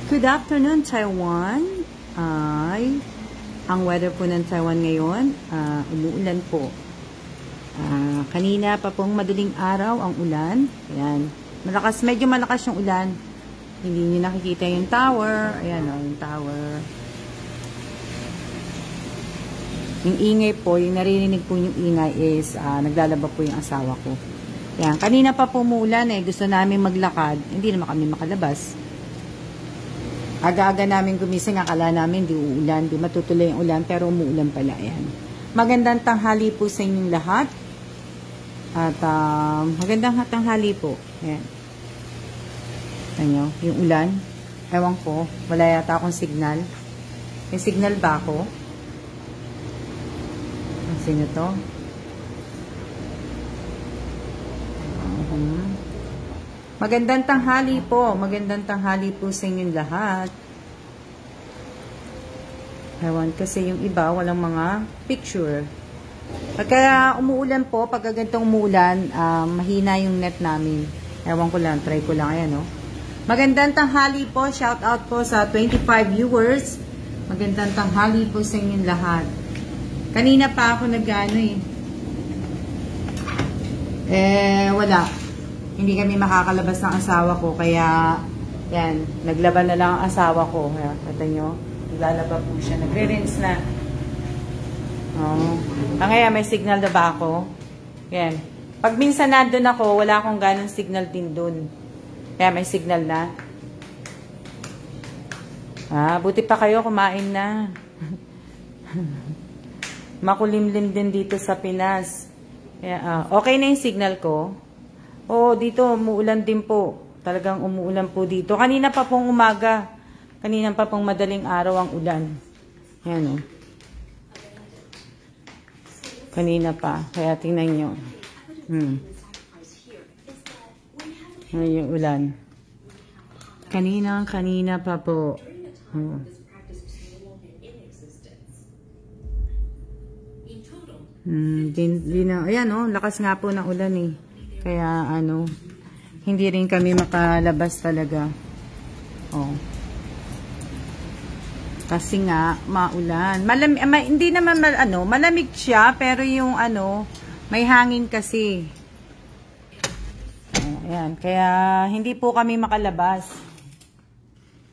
Good afternoon, Taiwan. Ang weather po ng Taiwan ngayon, umuulan po. Kanina pa pong madaling araw ang ulan. Ayan. Medyo malakas yung ulan. Hindi niyo nakikita yung tower. Ayan o, yung tower. Yung ingay po, yung naririnig po yung ingay is naglalaba po yung asawa ko. Ayan. Kanina pa po umuulan eh. Gusto namin maglakad. Hindi naman kami makalabas. Aga-aga namin gumising, akala namin di uulan, di matutuloy yung ulan, pero umuulan pala. Ayan. Magandang tanghali po sa inyong lahat. At magandang tanghali po. Ayan. Ayan, yung ulan. Ewan ko, wala yata akong signal. May signal ba ako? Sino to? Magandang tanghali po. Magandang tanghali po sa inyong lahat. Ewan kasi yung iba, walang mga picture. Kaya umuulan po, pag ganitong umuulan, mahina yung net namin. Ewan ko lang, try ko lang. Ayan, no? Magandang tanghali po. Shout out po sa 25 viewers. Magandang tanghali po sa inyong lahat. Kanina pa ako nag-ano wala. Hindi kami makakalabas ng asawa ko, kaya yan, naglaban na lang ang asawa ko. Kata nyo, naglalaba po siya. Nagre-rinse na. Ngayon, may signal na ba ako? Yan. Pag minsan nandun ako, wala akong ganong signal din dun. Kaya may signal na. Buti pa kayo, kumain na. Makulimlim din dito sa Pinas. Kaya, okay na yung signal ko. Dito umuulan din po. Talagang umuulan po dito. Kanina pa pong umaga. Kanina pa pong madaling araw ang ulan. Ayan o. Kanina pa. Kaya tingnan nyo. Ayan yung ulan. Kanina pa po. Ayan o. Lakas nga po ng ulan eh. Kaya hindi rin kami makalabas talaga. Kasi nga maulan. Hindi naman malamig siya, pero yung may hangin kasi. Ayan, kaya hindi po kami makalabas.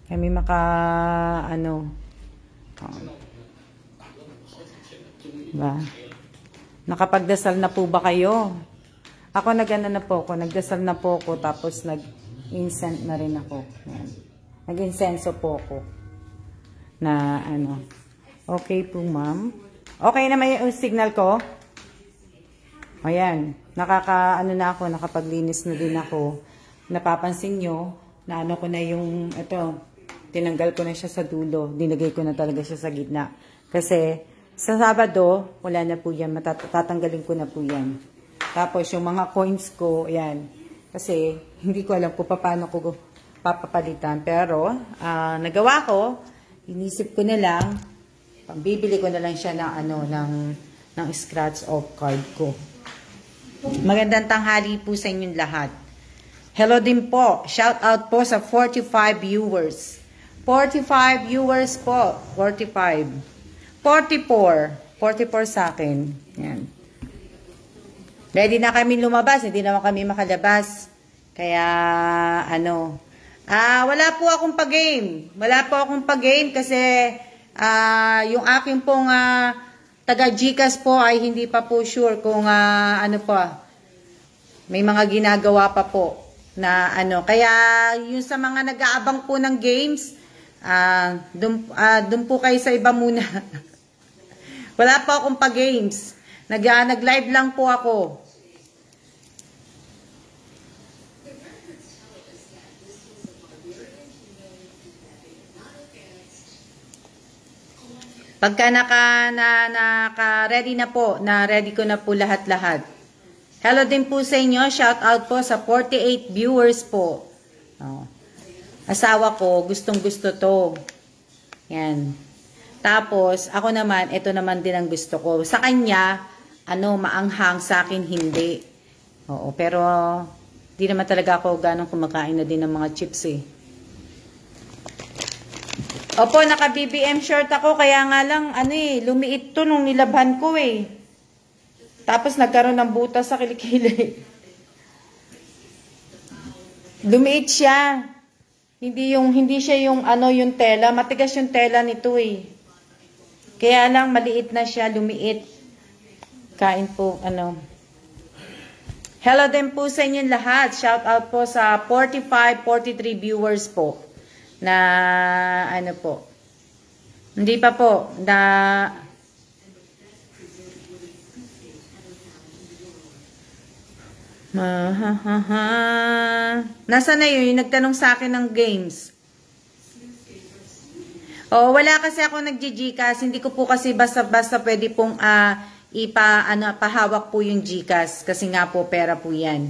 Kami ba? Nakapagdasal na po ba kayo? Ako nagdasal na po ako, tapos nag-incense na rin ako. Nag-incenso po ako. Na okay po ma'am. Okay na may signal ko? Ayan, na ako, nakapaglinis na din ako. Napapansin nyo, na ko na yung, tinanggal ko na siya sa dulo. Dinagay ko na talaga siya sa gitna. Kasi, sa Sabado, wala na po yan. Tatanggalin ko na po yan. Tapos, yung mga coins ko, ayan. Kasi, hindi ko alam kung paano ko papapalitan. Pero, nagawa ko, inisip ko na lang, bibili ko na lang siya ng scratch off card ko. Magandang tanghali po sa inyong lahat. Hello din po. Shout out po sa 45 viewers. 45 viewers po. 45. 44. 44 sa akin. Yan. Ready na kami lumabas, hindi naman kami makalabas. Kaya, wala po akong pag-game. Wala po akong pag-game kasi, yung aking pong, taga-Gcash po ay hindi pa po sure kung, may mga ginagawa pa po na, Kaya, yung sa mga nag-aabang po ng games, dun po kayo sa iba muna. Wala po akong pag-games. Nag-live lang po ako. Pagka naka-ready na po, ready ko na po lahat-lahat. Hello din po sa inyo. Shout out po sa 48 viewers po. Asawa ko, gustong-gusto to. Yan. Tapos, ako naman, ito naman din ang gusto ko. Sa kanya, maanghang, sa akin hindi. Pero, di naman talaga ako ganong kumakain na din ng mga chips eh. Opo, naka-BBM short ako, kaya nga lang, ano eh, lumiit to nung nilabhan ko eh. Tapos nagkaroon ng butas sa kilikili. Lumiit siya. Hindi siya yung ano, yung tela. Matigas yung tela nito eh. Kaya lang, maliit na siya, lumiit. Kain po, ano. Hello din po sa inyong lahat. Shout out po sa 45, 43 viewers po. Na ano po, hindi pa po na nasa na yun yung nagtanong sa akin ng games. Wala kasi ako nag-Gcash, hindi ko po kasi basta-basta pwede pong pahawak po yung Gcash kasi nga po pera po yan.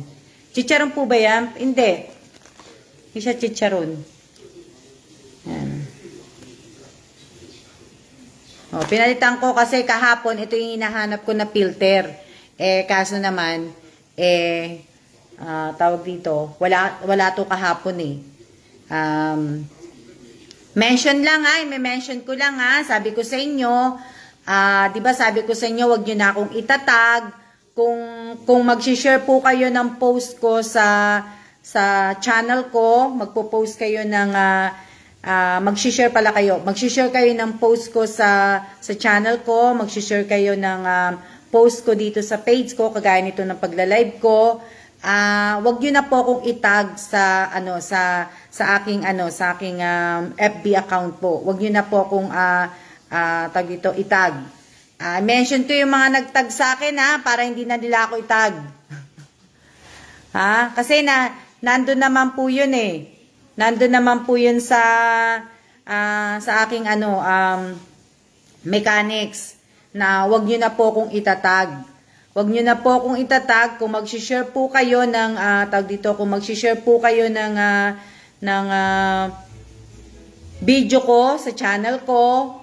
Chicharon po ba yan? Hindi siya chicharon. Yan. Pinalitan ko kasi kahapon, ito yung hinahanap ko na filter. Kaso naman, tawag dito, wala to kahapon eh. Mention lang may mention ko lang sabi ko sa inyo, di ba sabi ko sa inyo, wag nyo na akong itatag. Kung mag-share po kayo ng post ko sa channel ko, magpo-post kayo ng mag-share pala kayo. Mag-share kayo ng post ko sa channel ko, mag-share kayo ng post ko dito sa page ko, kagaya nito ng pagla-live ko. Wag niyo na po akong itag sa aking FB account po. Wag niyo na po akong tag dito itag. Mention ko yung mga nagtag sa akin para hindi na nila ako itag. Kasi nandun naman po yun eh. Nandun naman po yun sa aking mechanics na wag nyo na po kung itatag. Wag nyo na po kung itatag kung mag-share po kayo ng kung mag-share po kayo ng video ko sa channel ko,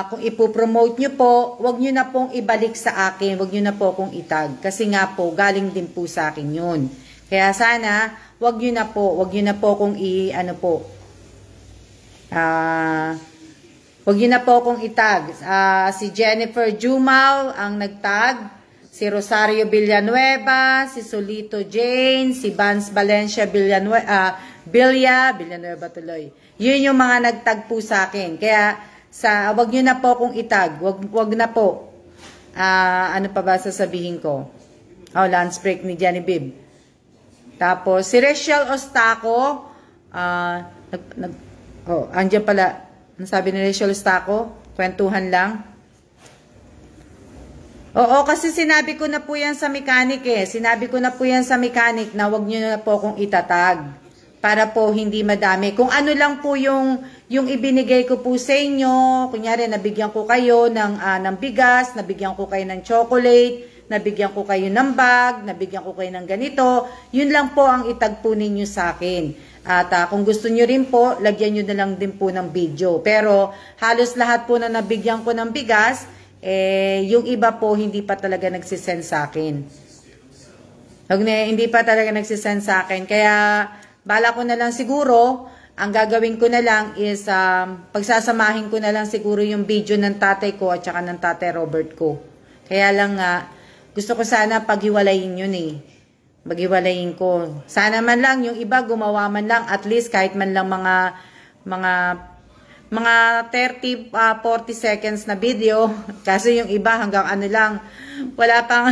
kung ipo-promote nyo po, wag nyo na pong ibalik sa akin, wag nyo na po kung itag. Kasi nga po, galing din po sa akin yun. Kaya sana, wag nyo na po kung wag nyo na po kung itag. Si Jennifer Jumal ang nagtag, si Rosario Villanueva, si Solito Jane, si Vance Valencia Villanueva tuloy. Yun yung mga nagtag po sa akin. Kaya, wag nyo na po kung itag. Wag na po. Ano pa ba sasabihin ko? Lunch break ni Jenny Bib. Tapos, si Rachel Ostaco, andyan pala, ang sabi ni Rachel Ostaco, kwentuhan lang. Kasi sinabi ko na po yan sa mechanic Sinabi ko na po yan sa mechanic na wag nyo na po kung itatag. Para po hindi madami. Kung ano lang po yung ibinigay ko po sa inyo, kunyari nabigyan ko kayo ng bigas, nabigyan ko kayo ng chocolate, nabigyan ko kayo ng bag, nabigyan ko kayo ng ganito, yun lang po ang itag po ninyo sa akin. At kung gusto nyo rin po, lagyan nyo na lang din po ng video. Pero halos lahat po na nabigyan ko ng bigas, yung iba po hindi pa talaga nagsisend sa akin. Hindi pa talaga nagsisend sa akin. Kaya bala ko na lang siguro, ang gagawin ko na lang is pagsasamahin ko na lang siguro yung video ng tatay ko at saka ng tatay Robert ko. Kaya lang gusto ko sana paghiwalayin yun Maghiwalayin ko. Sana man lang yung iba gumawa man lang at least kahit man lang mga 30, 40 seconds na video. Kasi yung iba hanggang lang, wala pang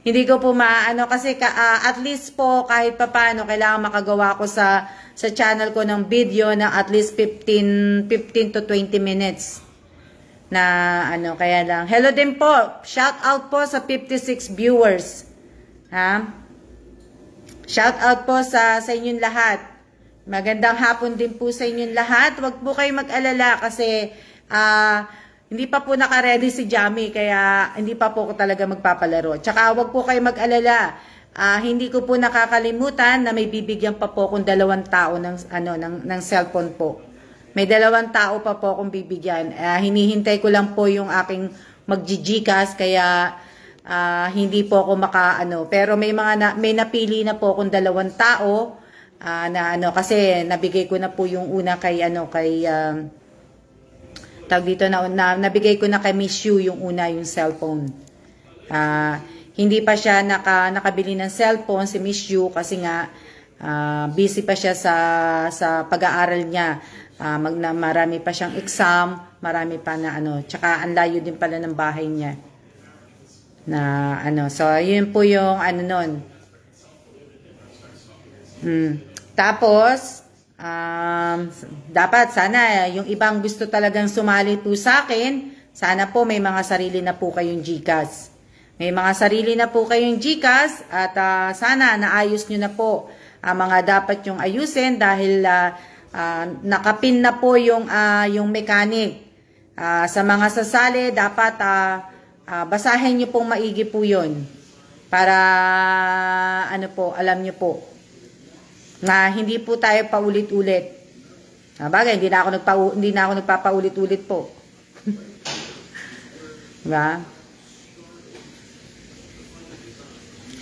hindi ko po kasi at least po kahit papaano kailangan makagawa ko sa channel ko ng video na at least 15 to 20 minutes. Na kaya lang. Hello din po. Shout out po sa 56 viewers. Shout out po sa inyong lahat. Magandang hapon din po sa inyong lahat. Huwag po kayo mag-alala kasi hindi pa po naka-ready si Jamie kaya hindi pa po ko talaga magpapalaro. Tsaka huwag po kayo mag-alala. Hindi ko po nakakalimutan na may bibigyan pa po kung 2 tao ng cellphone po. May 2 tao pa po akong bibigyan. Hinihintay ko lang po yung aking mag-Gcash kaya hindi po ako pero may napili na po akong 2 tao. na ano, kasi nabigay ko na po yung una kay tawag dito nabigay ko na kay Miss Yu yung una, yung cellphone. Hindi pa siya nakabili ng cellphone si Miss Yu kasi nga busy pa siya sa pag-aaral niya. Marami pa siyang exam, marami pa na tsaka ang layo din pala ng bahay niya. So yun po yung nun. Tapos dapat sana yung ibang gusto talagang sumali po sa akin, sana po may mga sarili na po kayong GCash. May mga sarili na po kayong GCash at sana naayos nyo na po mga dapat yung ayusin dahil nakapin na po yung mechanic. Sa mga sasali dapat basahin nyo pong maigi po yun para alam nyo po na hindi po tayo paulit-ulit. Bagay, hindi na ako nagpapaulit-ulit po. Diba?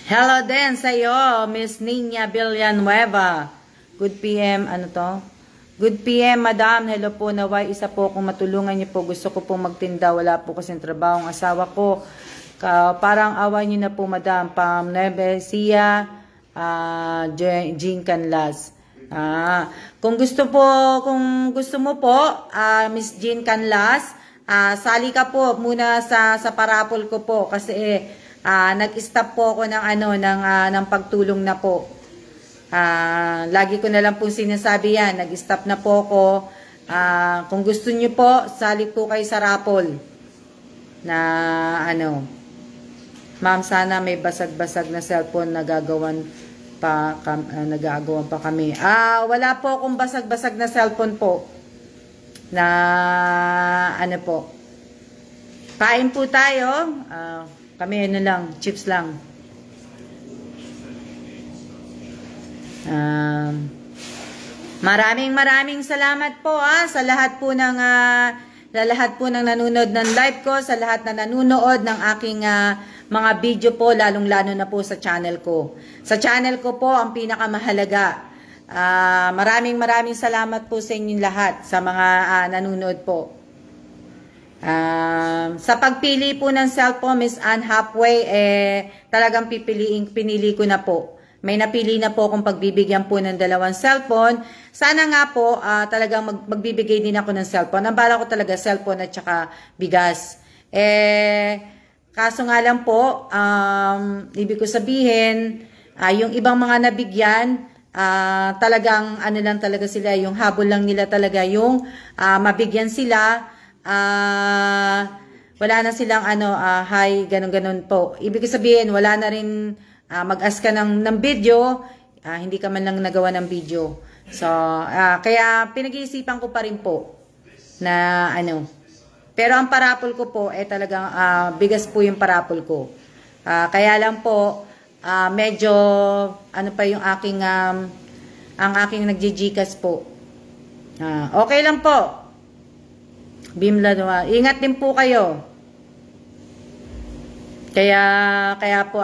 Hello din sa iyo, Miss Nina Villanueva. Good PM, Good PM, madam. Hello po, naway isa po kung matulungan niyo po. Gusto ko pong magtinda, wala po kasing trabaho ang asawa ko. Parang awa niyo na po, madam. Pam Nevesia, Jean Canlas. Kung gusto mo po, Miss Jean Canlas, sali ka po muna sa parapol ko po kasi nag-stop po ako ng pagtulong na po. Lagi ko na lang po sinasabi yan, nag-stop na po ako. Kung gusto niyo po, sali po kayo sa raffle na ma'am, sana may basag-basag na cellphone na nagagawan pa kami. Wala po akong basag-basag na cellphone po na po. Kain po tayo. Kami lang, chips lang. Maraming salamat po sa lahat po ng nanonood ng live ko, sa lahat na nanonood ng aking mga video po, lalong-lalo na po sa channel ko. Sa channel ko po ang pinakamahalaga. Maraming salamat po sa inyong lahat, sa mga nanonood po. Sa pagpili po ng cellphone, Miss Anne Halfway, talagang pinili ko na po. May napili na po akong pagbibigyan po ng 2 cellphone. Sana nga po talagang magbibigay din ako ng cellphone. Ang bala ko talaga cellphone at saka bigas. Kaso nga lang po, ibig ko sabihin, yung ibang mga nabigyan, talagang lang talaga sila, yung habol lang nila talaga yung mabigyan sila. Wala na silang hi, ganun po. Ibig sabihin, wala na rin mag-ask ka ng video, hindi ka man lang nagawa ng video. So, kaya pinag-iisipan ko pa rin po na Pero ang parapol ko po, talagang bigas po yung parapol ko. Kaya lang po, medyo, pa yung aking, ang aking nagjijikas po. Okay lang po. Bimla, ingat din po kayo. Kaya po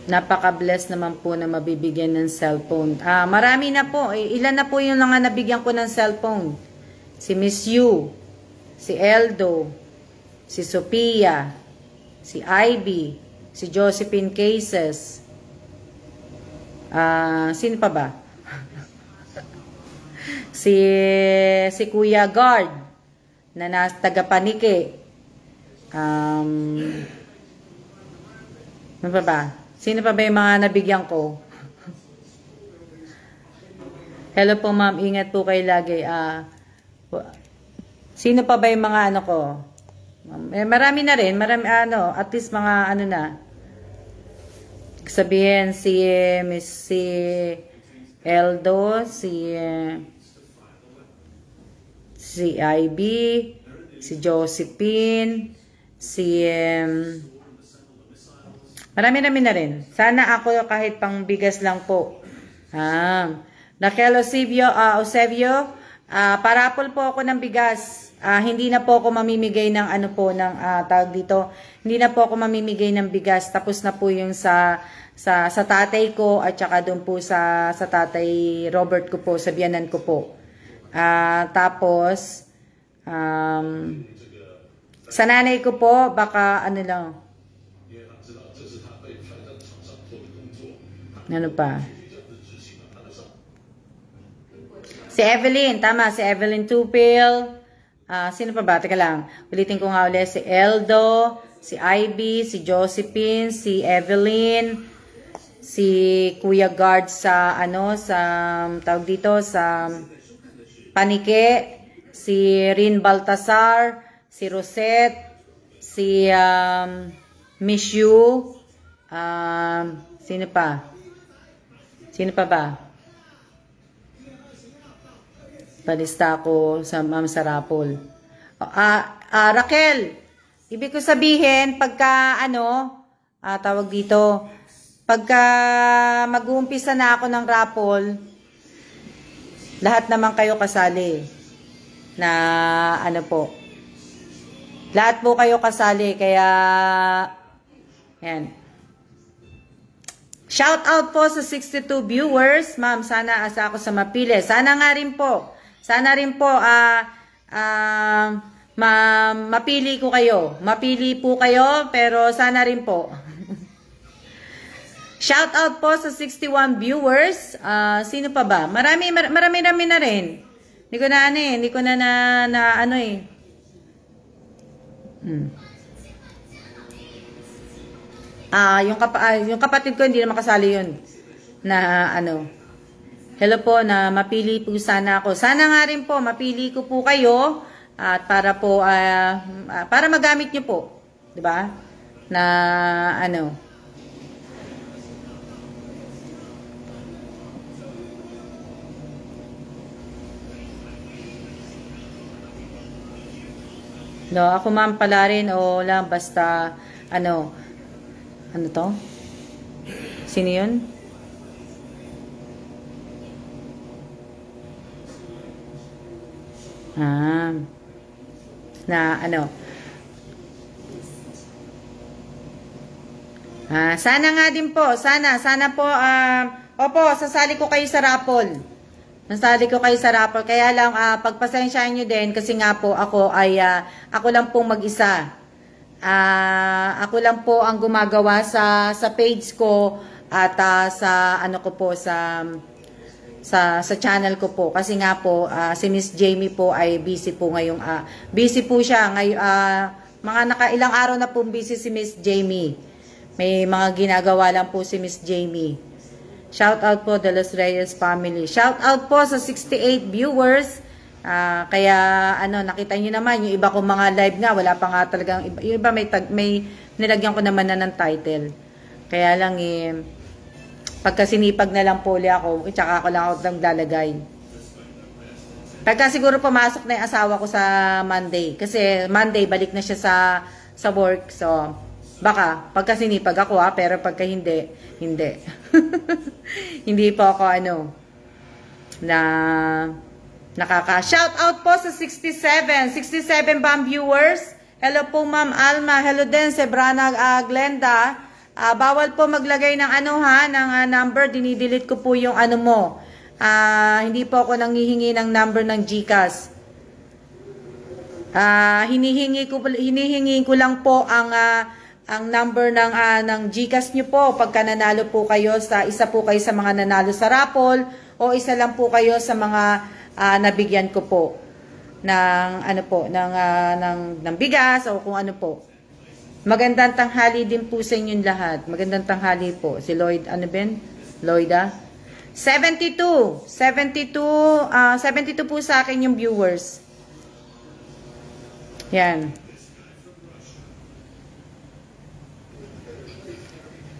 napaka-bless naman po na mabibigyan ng cellphone. Marami na po. Ilan na po yung mga nabigyan ko ng cellphone? Si Miss Yu, si Eldo, si Sophia, si Ivy, si Josephine Cases. Sino pa ba? si Kuya Guard na taga-Panike. Ano pa ba? Sino pa ba yung mga nabigyan ko? Hello po ma'am, ingat po kayo lagi. Sino pa ba yung mga ko? Marami na rin, at least mga na. Sabihin si Eldo, si IB, si Josephine, marami na rin. Sana ako kahit pang bigas lang po. Nakel Eusebio, parapol po ako ng bigas. hindi na po ako mamimigay ng ano po, ng tawag dito, hindi na po ako mamimigay ng bigas. Tapos na po yung sa tatay ko at saka doon po sa tatay Robert ko po, sa biyanan ko po. Tapos, sa nanay ko po, baka ano lang. Ano pa? Si Evelyn, tama, si Evelyn Tupil. Sino pa ba? Teka lang. Ulitin ko nga ulit. Si Eldo, si Ivy, si Josephine, si Evelyn, si Kuya Guard sa ano, sa tawag dito, sa Panike, si Rin Baltasar, si Rosette, si Miss Yu, sino pa? Sino pa ba? Palista ko sa Ma'am Sarapol. Raquel, ibig ko sabihin, pagka ano, tawag dito, pagka mag-uumpisa na ako ng raffle, lahat naman kayo kasali. Na ano po. Lahat po kayo kasali, kaya yan. Shout out po sa 62 viewers. Ma'am, sana asa ako sa mapili. Sana nga rin po. Sana rin po mapili ko kayo. Mapili po kayo, pero sana rin po. Shout out po sa 61 viewers. Sino pa ba? Marami na rin. Hindi ko na ano eh. Hindi ko na ano eh. Yung kapatid ko hindi na makasali yun. Na ano. Hello po, na mapili po sana ako. Sana nga rin po, mapili ko po kayo at para po, para magamit nyo po. Diba? Na ano. No, ako ma'am pala rin o lang basta ano to? Sino yun? Na ano? Sana nga din po, sana po, opo, sasali ko kayo sa raffle. Nasali ko kayo sa raffle. Kaya lang, pagpasensyahan nyo din, kasi nga po, ako lang pong mag-isa. Ako lang po ang gumagawa sa page ko at sa ano ko po, sa channel ko po. Kasi nga po, si Miss Jamie po ay busy po ngayong, busy po siya. Mga nakailang araw na po busy si Miss Jamie. May mga ginagawa lang po si Miss Jamie. Shout out po De Los Reyes family. Shout out po sa 68 viewers. Kaya ano, nakita niyo naman yung iba kong mga live nga, wala pa nga talagang yung iba may nilagyan ko naman na ng title. Kaya lang pagka sinipag na lang po ulit ako, tsaka ako lang ako lalagay. Pagka siguro pumasok na yung asawa ko sa Monday, kasi Monday balik na siya sa work, so baka pagka sinipag ako pero pagka hindi hindi po ako ano na nakaka-shout out po sa 67 ba ang viewers? Hello po Ma'am Alma, hello din si Brana Glenda. Bawal po maglagay ng ano ng number, dinidelete ko po yung ano mo. Hindi po ako nanghihingi ng number ng GCash. Hinihingi ko lang po ang number ng GCash nyo po pagka nanalo po kayo isa po kayo sa mga nanalo sa raffle o isa lang po kayo sa mga nabigyan ko po ng ano po ng bigas o kung ano po. Magandang tanghali din po sa inyong lahat. Magandang tanghali po. Si Lloyd, ano Ben? Lloyda? 72 po sa akin yung viewers. Yan.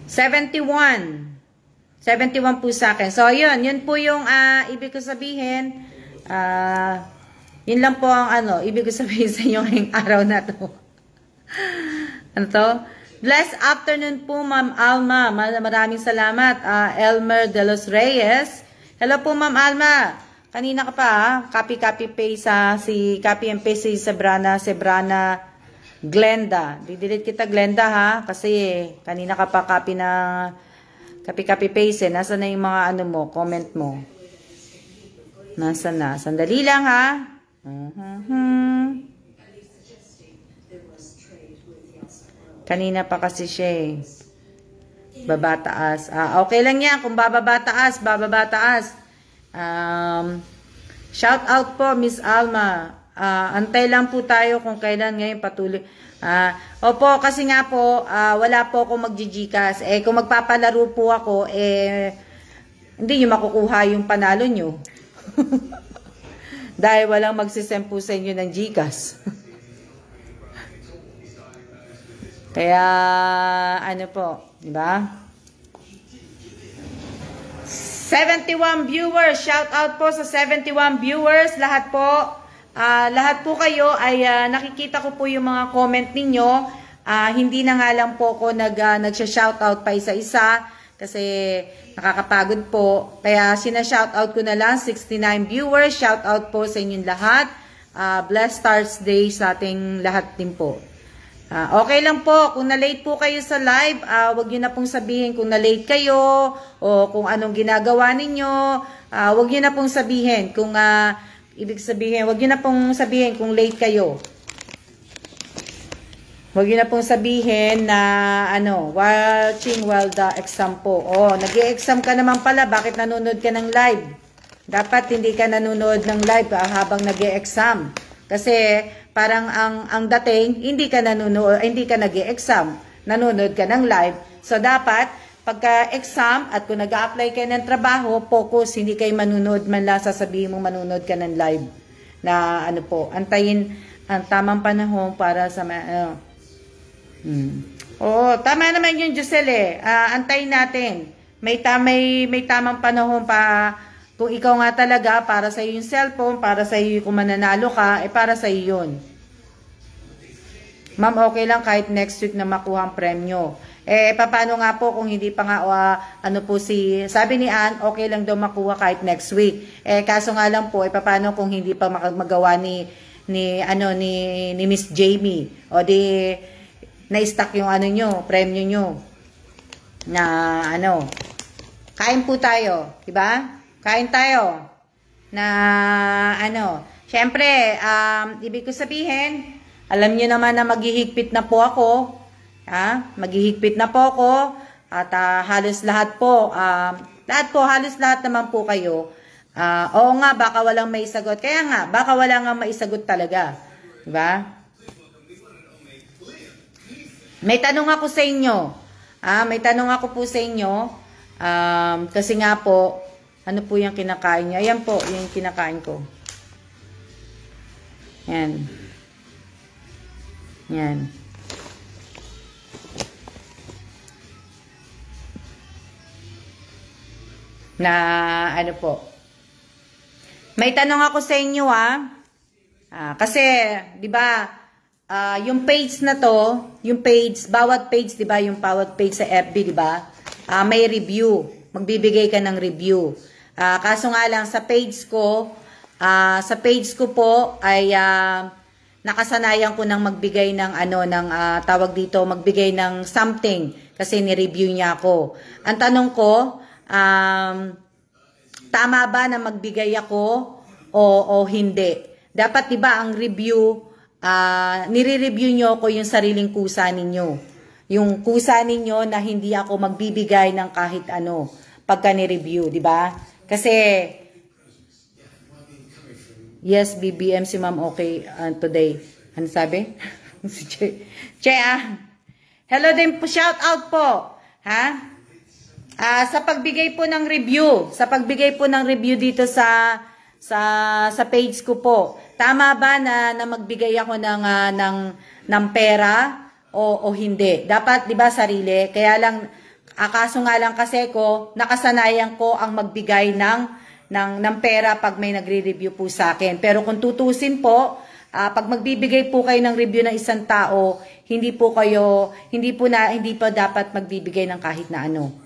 71 po sa akin. So, yun po yung ibig ko sabihin. Yun lang po ang ibig ko sabihin sa inyo ngayong araw na to. Ano to? Blessed afternoon po, Ma'am Alma. Maraming salamat. Elmer de los Reyes. Hello po, Ma'am Alma. Kanina ka pa ha. Copy paste si copy and paste si Sebrana Glenda. Didelete kita Glenda ha. Kasi kanina ka pa copy paste. Nasaan na yung mga ano mo, comment mo? Nasaan na? Sandali lang ha. Kanina pa kasi siya eh. Baba taas. Okay lang yan. Kung bababa taas. Shout out po Miss Alma. Antay lang po tayo kung kailan ngayon patuloy. Opo, kasi nga po wala po akong magjijikas. Kung magpapalaro po ako, hindi nyo makukuha yung panalo nyo. Dahil walang magsisend po sa inyo ng Gcash. Kaya ano po, di ba? 71 viewers, shout out po sa 71 viewers, lahat po kayo ay nakikita ko po yung mga comment ninyo. Hindi na nga lang po ako nagsha-shout out pa isa-isa kasi nakakapagod po. Kaya sina-shout out ko na lang 69 viewers. Shout out po sa inyong lahat. Blessed Stars Day sa ating lahat din po. Okay lang po, kung na-late po kayo sa live, wag nyo na pong sabihin kung na-late kayo o kung anong ginagawa ninyo. Wag nyo na pong sabihin kung ibig sabihin, wag nyo na pong sabihin kung late kayo. Wag nyo na pong sabihin na watching while the exam po. Nag-e-exam ka naman pala, bakit nanonood ka ng live? Dapat hindi ka nanonood ng live habang nag-e-exam. Kasi parang ang dating, hindi ka nag-e-exam, nanonood ka ng live. So dapat, pagka-exam at kung nag-a-apply kayo ng trabaho, focus, hindi kayo manunood man lang, sasabihin mong manunood ka ng live. Na antayin ang tamang panahon para sa tama naman yun, Giselle. Antayin natin. May tamang panahon pa. Kung ikaw nga talaga, para sa iyo yung cellphone, para sa iyo kung mananalo ka, para sa iyo yun. Ma'am, okay lang kahit next week na makuha ang premyo. Paano nga po kung hindi pa nga, sabi ni Ann, okay lang daw makuha kahit next week. Kaso nga lang po, paano kung hindi pa magawa ni Miss Jamie, o di, na-stack yung premyo nyo, na kain po tayo, diba? Kain tayo na syempre, ibig ko sabihin, alam niyo naman na maghihigpit na po ako. Maghihigpit na po ako at halos lahat po, halos lahat naman po kayo. Oo nga, baka walang maisagot. Kaya nga, baka wala nga maisagot talaga. Diba? May tanong ako sa inyo. May tanong ako po sa inyo. Kasi nga po, ano po yung kinakain niyo? Ayan po, yung kinakain ko. Yan. Yan. Na, po. May tanong ako sa inyo, kasi, di ba, yung page na to, yung page, bawat page, di ba, yung bawat page sa FB, di ba, may review. Magbibigay ka ng review. Kaso nga lang sa page ko po ay nakasanayan ko nang magbigay ng tawag dito, magbigay ng something kasi ni-review niya ako. Ang tanong ko, tama ba na magbigay ako o hindi? Dapat 'di ba ang review, nire-review niyo ko yung sariling kusa ninyo. Yung kusa ninyo na hindi ako magbibigay ng kahit ano pagka ni-review, 'di ba? Kasi, yes, BBM si ma'am okay today. Ano sabi? Si Che, hello din po, shout out po. Sa pagbigay po ng review, dito sa page ko po. Tama ba na magbigay ako ng pera o hindi? Dapat, 'di ba, sarili. Kaya lang kaso nga lang kasi nakasanayan ko ang magbigay ng pera pag may nagre-review po sa akin. Pero kung tutusin po, pag magbibigay po kayo ng review ng isang tao, hindi po dapat magbibigay ng kahit na ano.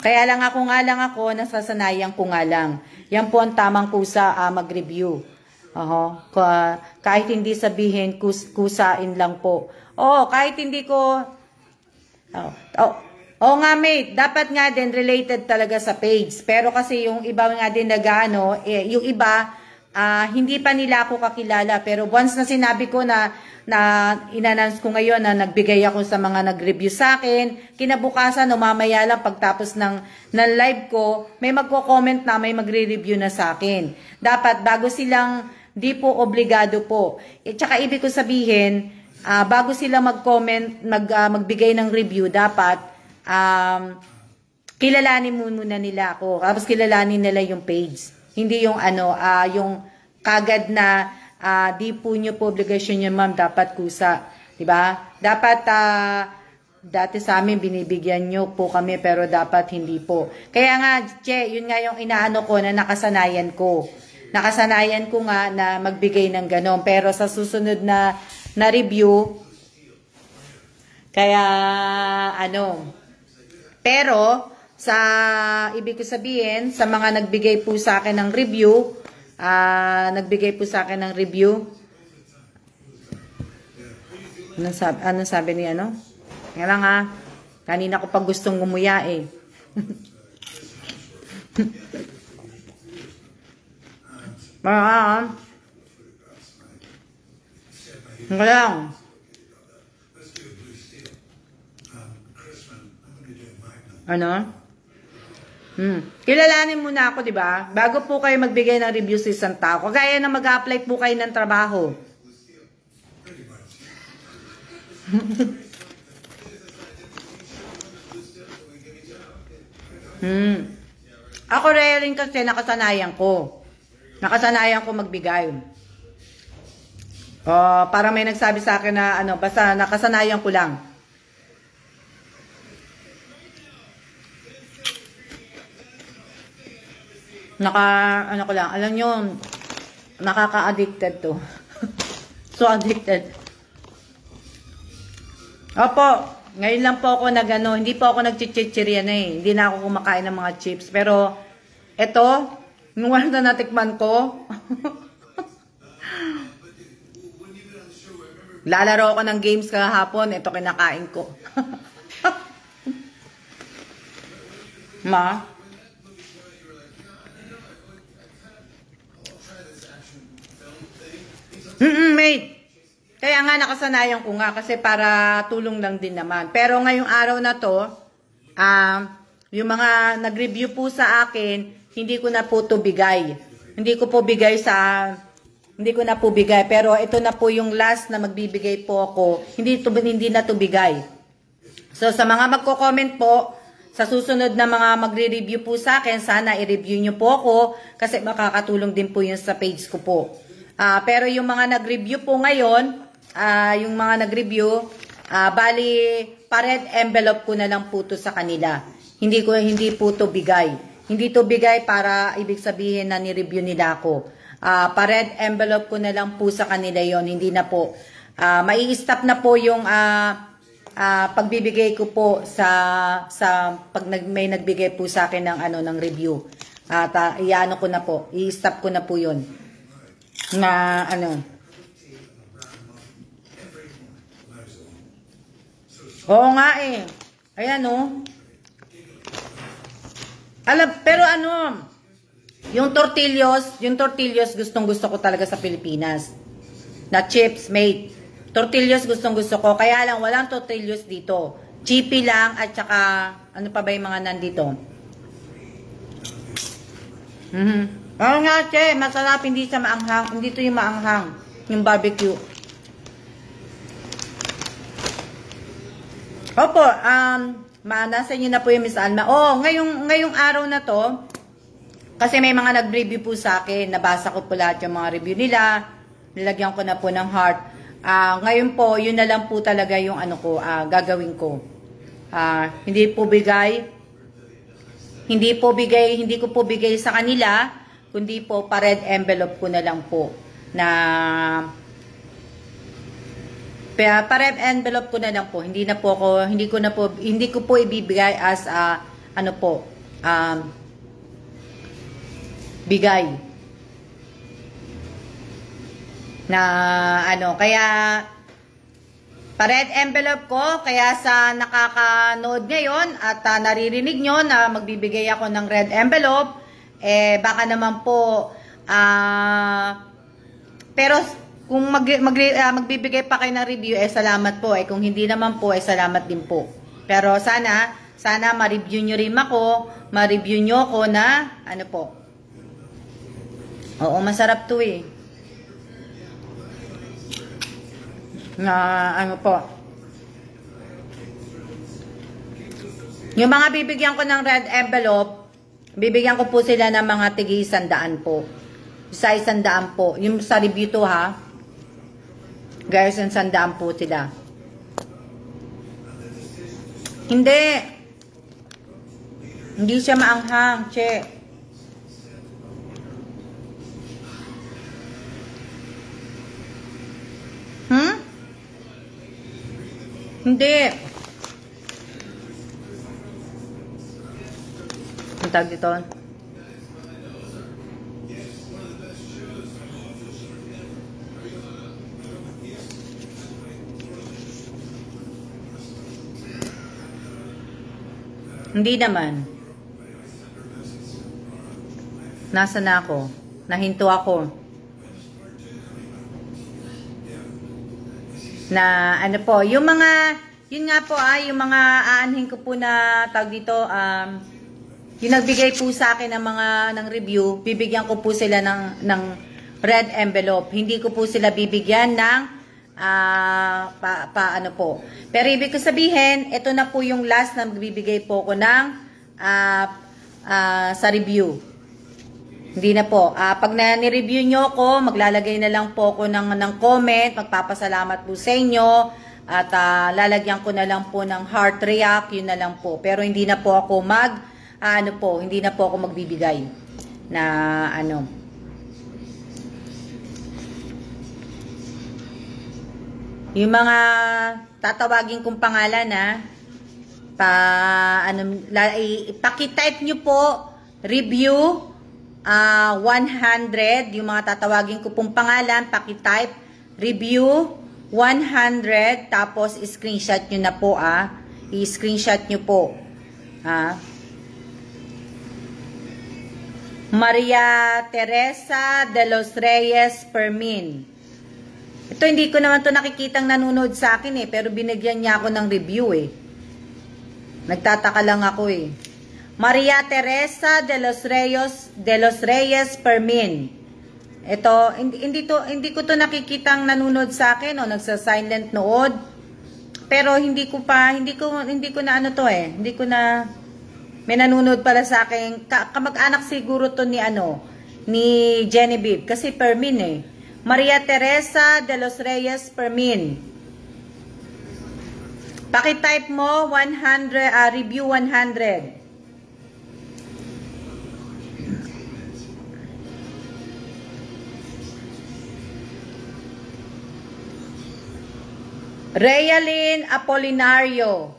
Kaya lang ako, nasasanayan ko nga lang. Yan po ang tamang kusa mag-review. Kahit hindi sabihin, kusain lang po. Kahit hindi ko... nga mate, dapat nga din related talaga sa page. Pero kasi yung iba nga din nagano, yung iba, hindi pa nila ako kakilala. Pero once na sinabi ko na in-announce ko ngayon na nagbigay ako sa mga nag-review sa akin, kinabukasan o mamaya lang pagtapos ng live ko, may magko-comment na, may magre-review na sa akin. Dapat bago silang, di po obligado po. Tsaka ibig ko sabihin, bago sila mag-comment, magbigay ng review, dapat kilalanin muna nila ako. Tapos kilalanin nila yung page. Hindi yung yung kagad na di po nyo po obligasyon yun, ma'am, dapat kusa. Diba? Dapat dati sa amin binibigyan nyo po kami pero dapat hindi po. Kaya nga, yun nga yung inaano ko na nakasanayan ko. Nakasanayan ko nga na magbigay ng ganon. Pero sa susunod na review, kaya pero sa ibig ko sabihin, sa mga nagbigay po sa akin ng review, ano sabi ni Kaya lang kanina ko pa gustong gumuya eh. Ngayon. Kilalanin muna ako, di ba? Bago po kayo magbigay ng review sa isang tao. Kagaya na mag-apply po kayo ng trabaho. Ako rin kasi nakasanayan ko. Nakasanayan ko magbigay. Parang may nagsabi sa akin na basta nakasanayan ko lang. Ko lang, alam nyo, nakaka-addicted to. So addicted. Opo, ngayon lang po ako hindi po ako nagchichirian Hindi na ako kumakain ng mga chips. Pero, eto, nung wala na natikman ko, lalaro ako ng games kahapon, ito kinakain ko. Mate. Kaya nga nakasanayan ko nga kasi para tulong lang din naman. Pero ngayong araw na to, yung mga nag-review po sa akin, hindi ko na po to bigay. Hindi ko na po bigay. Pero ito na po yung last na magbibigay po ako. Hindi na to bigay. So sa mga magko-comment po, sa susunod na mga magre-review po sa akin, sana i-review nyo po ako kasi makakatulong din po yun sa page ko po. Pero yung mga nag-review po ngayon, bali, pa-red envelope ko na lang po to sa kanila. Hindi po to bigay. Hindi to bigay para ibig sabihin na ni-review nila ako. Pa-red envelope ko na lang po sa kanila yon. Hindi na po. Mai-stop na po yung pagbibigay ko po pag may nagbigay po sa akin ng review. Iano ko na po. I-stop ko na po yon. Oo nga eh. Ayan pero yung tortillos gustong-gusto ko talaga sa Pilipinas. Na chips, mate. Tortillos gustong-gusto ko. Kaya lang walang tortillos dito. Chippy lang at saka ano pa ba yung mga nandito? Oo nga, masarap, hindi siya maanghang. Hindi ito yung maanghang. Yung barbecue. Opo, nasa inyo na po yung Miss Alma. Ngayong araw na to, kasi may mga nag-review po sa akin. Nabasa ko po lahat yung mga review nila. Nilagyan ko na po ng heart. Ngayon po, yun na lang po talaga yung gagawin ko. Hindi ko po bigay sa kanila, kundi po pa-red envelope ko na lang po pa-red envelope ko na lang po. Hindi ko po ibibigay as bigay. Na ano, kaya pa-red envelope ko, kaya sa nakakanood ngayon at naririnig nyo na magbibigay ako ng red envelope, baka naman po, pero kung magbibigay pa kayo ng review, salamat po. Kung hindi naman po, salamat din po. Pero sana ma-review nyo rin ako, ma-review nyo ako na, ano po. Oo, masarap to na ano po. Yung mga bibigyan ko ng red envelope, bibigyan ko po sila ng mga tigi 100 po. Sa 100 po. Yung sa review to ha. Guys, 100 po sila. Hindi. Hindi siya maanghang, che. Hindi. Ang tawag dito. Hindi naman. Nasa na ako? Nahinto ako. Na ano po, yung mga, yun nga po yung mga aanhin ko po na tawag dito, yung nagbigay po sa akin ng mga ng review, bibigyan ko po sila ng red envelope. Hindi ko po sila bibigyan ng ano po. Pero ibig ko sabihin, ito na po yung last na magbibigay po ko ng sa review. Hindi na po. Pag ni-review nyo ko, maglalagay na lang po ako ng comment. Magpapasalamat po sa inyo. At lalagyan ko na lang po ng heart react. Yun na lang po. Pero hindi na po ako hindi na po ako magbibigay na ano. Yung mga tatawagin kong pangalan ipakitype nyo po review 100, yung mga tatawagin ko pong pangalan, pakitype review 100, tapos screenshot nyo na po i-screenshot nyo po Maria Teresa de los Reyes Permin. Ito hindi ko naman to nakikitang nanonood sa akin pero binigyan niya ako ng review nagtataka lang ako Maria Teresa de los Reyes Permin. Ito, hindi ko to nakikitang nanonood sa akin nagsa-silent nood. Pero hindi ko na ano to hindi ko na may nanonood pala sa akin. Kamag-anak siguro to ni Genevieve kasi Permin Maria Teresa de los Reyes Permin. Paki-type mo 100 review 100. Realin Apolinario.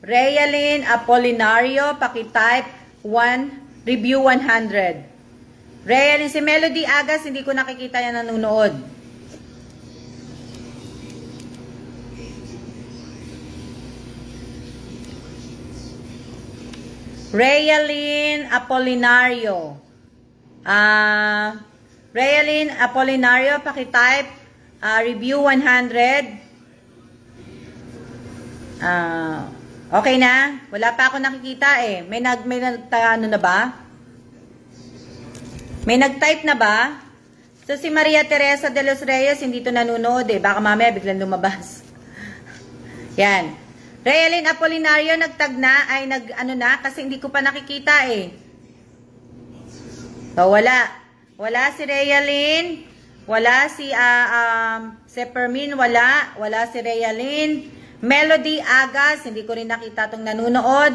Realin Apolinario, paki-type review 100. Realin, si Melody Agas, hindi ko nakikita yan nanonood. Realin Apolinario. Realin Apolinario, paki-type review 100. Okay na? Wala pa ako nakikita May ano na ba? May nag-type na ba? So si Maria Teresa de los Reyes hindi to nanonood Baka mamaya biglang lumabas. Yan. Realin Apolinario nagtag na ano na kasi hindi ko pa nakikita So wala. Wala si Realin, wala si Permin, wala si Realin. Melody Agas, hindi ko rin nakita itong nanonood.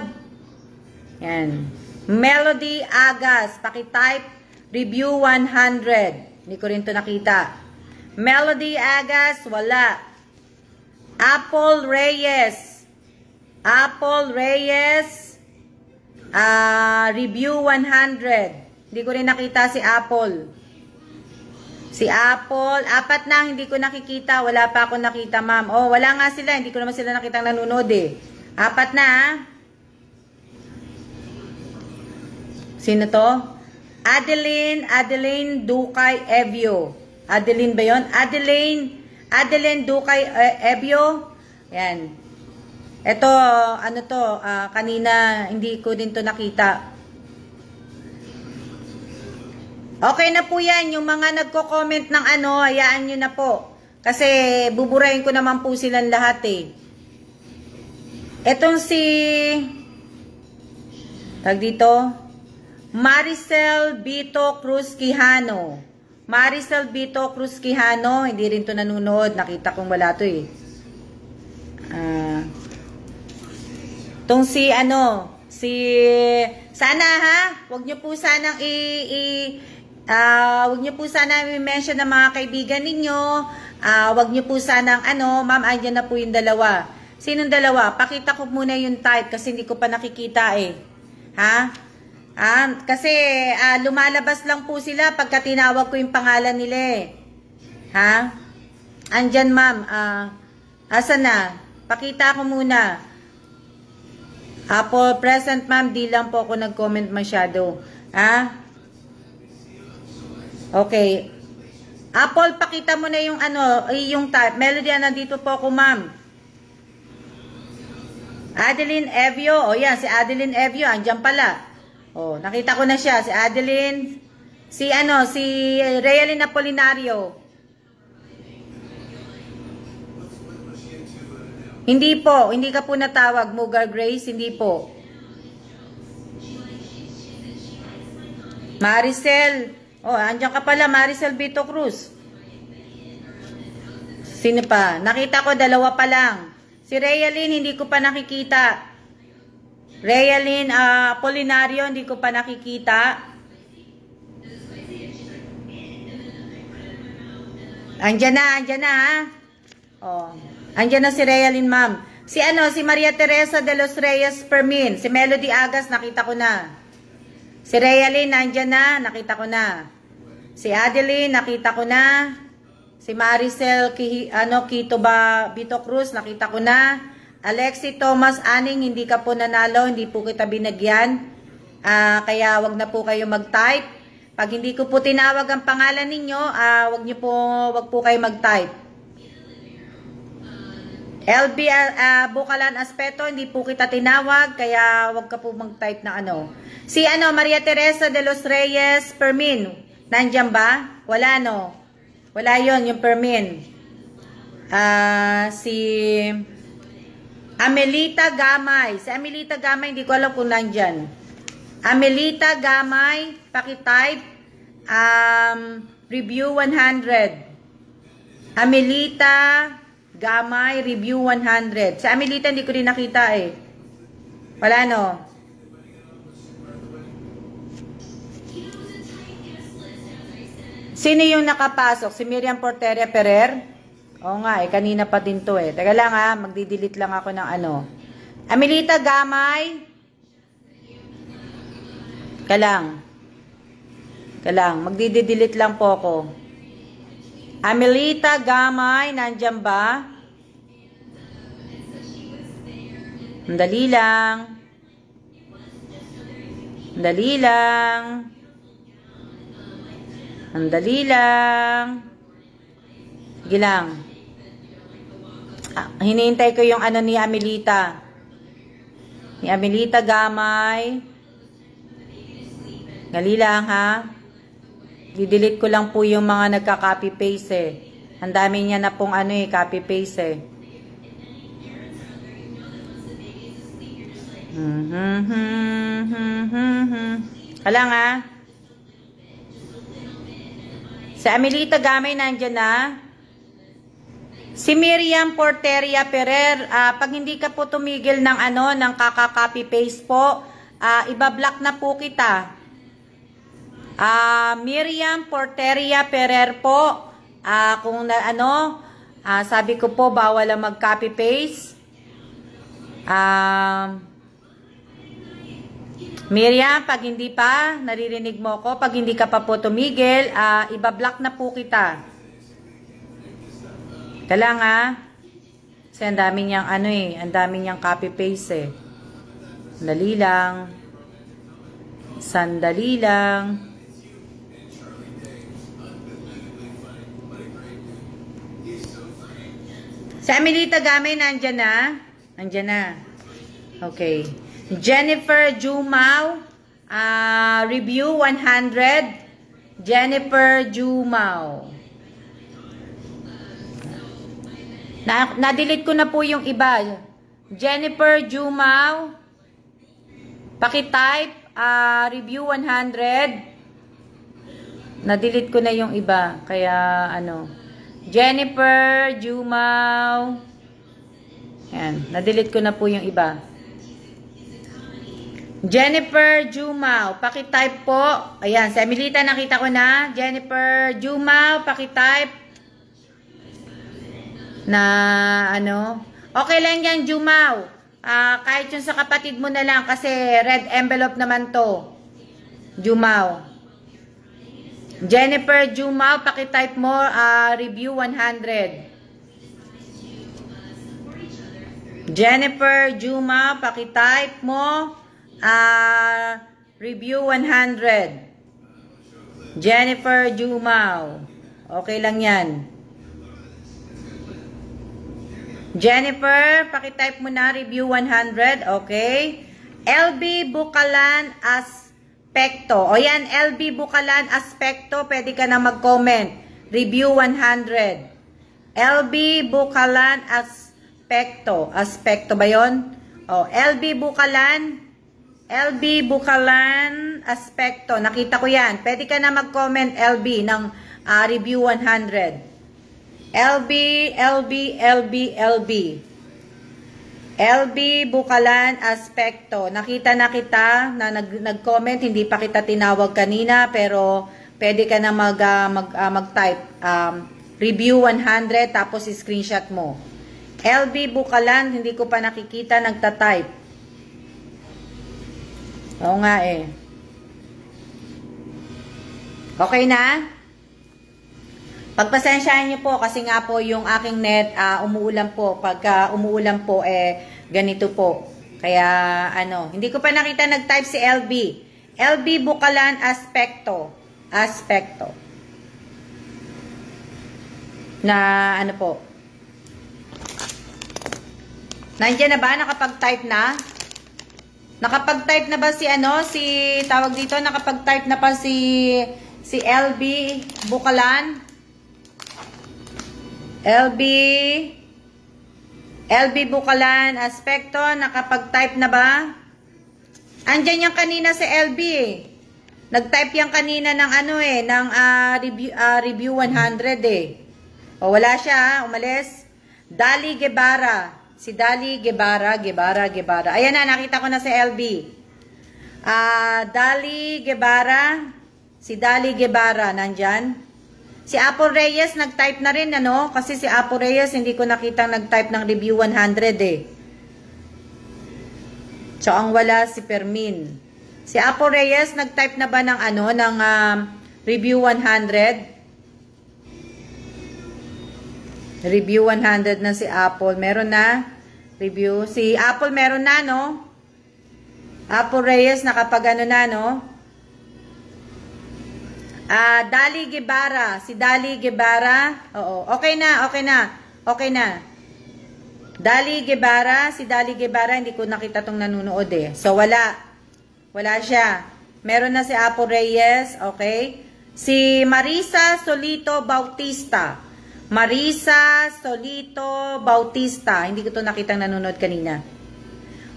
Yan. Melody Agas, paki-type review 100. Hindi ko rin ito nakita. Melody Agas, wala. Apple Reyes. Apple Reyes. Review 100. Hindi ko rin nakita si Apple. Si Apple, 4 na, hindi ko nakikita. Wala pa ako nakita, ma'am. Oh, wala nga sila. Hindi ko naman sila nakitang nanonood eh. 4 na, ha? Sino to? Adeline Ducay Evio. Adeline ba yun? Adeline Ducay Evio. Yan. Ito, ano to, kanina, hindi ko din to nakita. Okay na po yan. Yung mga nagko-comment ng ano, hayaan nyo na po. Kasi buburahin ko naman po silang lahat eh. Etong si... Tag dito. Maricel Bito Cruz Quijano. Maricel Bito Cruz Quijano. Hindi rin to nanonood. Nakita kong wala to eh. Tong si ano... Sana ha. Huwag nyo po sanang huwag niyo po sana i-mention ng mga kaibigan ninyo. Huwag niyo po sanang ma'am, andyan na po yung dalawa. Sinong dalawa? Pakita ko muna yung type kasi hindi ko pa nakikita eh. Ha? Kasi lumalabas lang po sila pagka tinawag ko yung pangalan nila eh. Ha? Andyan ma'am. Asa na? Pakita ko muna. Apple present ma'am, di lang po ako nag-comment masyado. Ha? Okay. Apple, pakita mo na yung yung type. Melody, nandito po ako, ma'am. Adeline Evio. O yan, si Adeline Evio. Andyan pala. O, nakita ko na siya. Si Adeline. Si Realin Apolinario. Hindi po. Hindi ka po natawag, Mugar Grace. Hindi po. Maricel. Oh, andyan ka pala, Maricel Bito Cruz. Sino pa? Nakita ko, 2 pa lang. Si Realin, hindi ko pa nakikita. Realin Apolinario, hindi ko pa nakikita. Andyan na ha. Oh, andyan na si Realin, ma'am. Si Maria Teresa de los Reyes Permin. Si Melody Agas, nakita ko na. Si Realin, nandyan na, nakita ko na. Si Adeline, nakita ko na. Si Maricel Bito Cruz, nakita ko na. Alexi Thomas Aning, hindi ka po nanalo, hindi po kita binagyan. Kaya wag na po kayo mag-type. Pag hindi ko po tinawag ang pangalan ninyo, wag po kayo mag-type. LB Bukalan Aspeto, hindi po kita tinawag, kaya wag ka po mag-type na Si Maria Teresa de los Reyes Permin, nandyan ba? Wala Wala yon yung Permin. Si Amelita Gamay. Si Amelita Gamay, hindi ko alam kung nandyan. Amelita Gamay, pakitype. Review 100. Amelita Gamay, review 100. Si Amelita, hindi ko rin nakita eh. Wala Sino yung nakapasok? Si Miriam Porteria Ferrer? Oo nga kanina pa din to eh. Teka lang magdi-delete lang ako ng Amelita Gamay. Kalang, magdi-delete lang po ako. Amelita Gamay, nandyan ba? Dali lang. Sige lang. Hinihintay ko yung ni Amelita. Ni Amelita Gamay. Dali lang Didelete ko lang po yung mga nagka-copy paste eh. Ang dami niya na pong copy paste eh. Alang Si Amelita Gamay nandyan na. Si Miriam Porteria Ferrer, pag hindi ka po tumigil ng ng kaka-copy paste po, iba-block na po kita. Miriam Porteria Ferrer po, kung sabi ko po bawal ang mag-copy paste. Miriam, pag hindi pa, naririnig mo ko, pag hindi ka pa po tumigil, ibablock na po kita. Kailang kasi ang dami niyang ang dami niyang copy-paste eh. Sandali lang. Sandali lang. Si Amelita Gamay, nandyan na? Nandyan na. Okay. Jennifer Jumao, review 100. Jennifer Jumao. Na-delete ko na po yung iba. Jennifer Jumao. Paki-type, review 100. Na-delete ko na yung iba. Kaya, Jennifer Jumao. Yan. Na-delete ko na po yung iba. Jennifer Jumao. Paki-type po. Ayan. Si Amelita, nakita ko na. Jennifer Jumao. Paki-type. Na okay lang yan, Jumao. Kahit yung sa kapatid mo na lang kasi red envelope naman to. Jumao. Jennifer Jumao, paki-type mo review 100. Jennifer Jumao, paki-type mo review 100. Jennifer Jumao. Okay lang yan. Jennifer, paki-type mo na review 100, okay? LB Bukalan Aspekto. O yan, LB Bukalan Aspekto, pwede ka na mag-comment. Review 100. LB Bukalan Aspekto. Aspekto ba yun? O, LB Bukalan. LB Bukalan Aspekto. Nakita ko yan. Pwede ka na mag-comment, LB, ng review 100. LB Bukalan Aspekto. Nakita na kita na nag-comment, hindi pa kita tinawag kanina, pero pwede ka na mag-type review 100 tapos screenshot mo. LB Bukalan, hindi ko pa nakikita nagta-type. Oo nga eh. Okay na? Pagpasensyahan niyo po kasi nga po yung aking net umuulan po. Pagka umuulan po ganito po. Kaya hindi ko pa nakita nag-type si LB. LB Bukalan Aspekto. Aspekto. Na po. Nandiyan na ba? Nakapag-type na? Nakapag-type na ba si tawag dito, nakapag-type na pa si LB Bukalan? LB Bukalan Aspekto, nakapag-type na ba? Andyan yung kanina si LB eh. Nag-type yan kanina ng ng review 100 eh. O wala siya, umalis. Dali Guevara. Si Dali Guevara. Ayan na, nakita ko na si LB. Dali Guevara. Si Dali Guevara, nandyan. Si Apo Reyes, nag-type na rin, Kasi si Apo Reyes, hindi ko nakita nag-type ng review 100, eh. So, ang wala si Fermin. Si Apo Reyes, nag-type na ba ng, ng review 100? Review 100 na si Apple. Meron na? Review. Si Apple, meron na, Apo Reyes, nakapag Dali Guevara. Si Dali Guevara. Oo. Okay na. Dali Guevara. Si Dali Guevara. Hindi ko nakita tong nanunood eh. So, wala. Wala siya. Meron na si Apo Reyes. Okay. Si Marisa Solito Bautista. Marisa Solito Bautista. Hindi ko to nakitang nanonood kanina.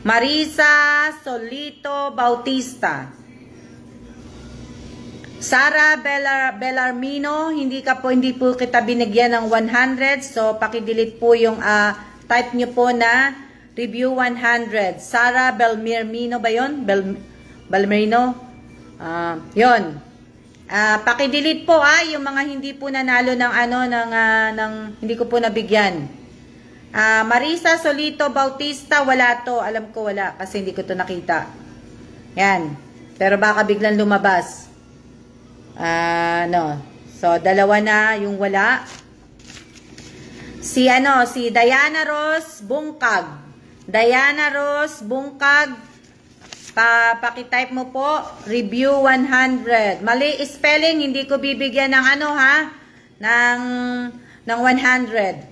Marisa Solito Bautista. Sara Bellarmino, hindi po kita binigyan ng 100. So, paki-delete po yung type nyo po na review 100. Sara Bellarmino ba yun? Bellarmino? Yun. Paki-delete po yung mga hindi po nanalo ng ng hindi ko po nabigyan. Marisa Solito Bautista, wala to. Alam ko wala kasi hindi ko to nakita. Yan. Pero baka biglang lumabas. No. So, dalawa na yung wala. Si Diana Rose Bungkag. Diana Rose Bungkag. Pakitype mo po, review 100. Mali spelling, hindi ko bibigyan ng ng 100.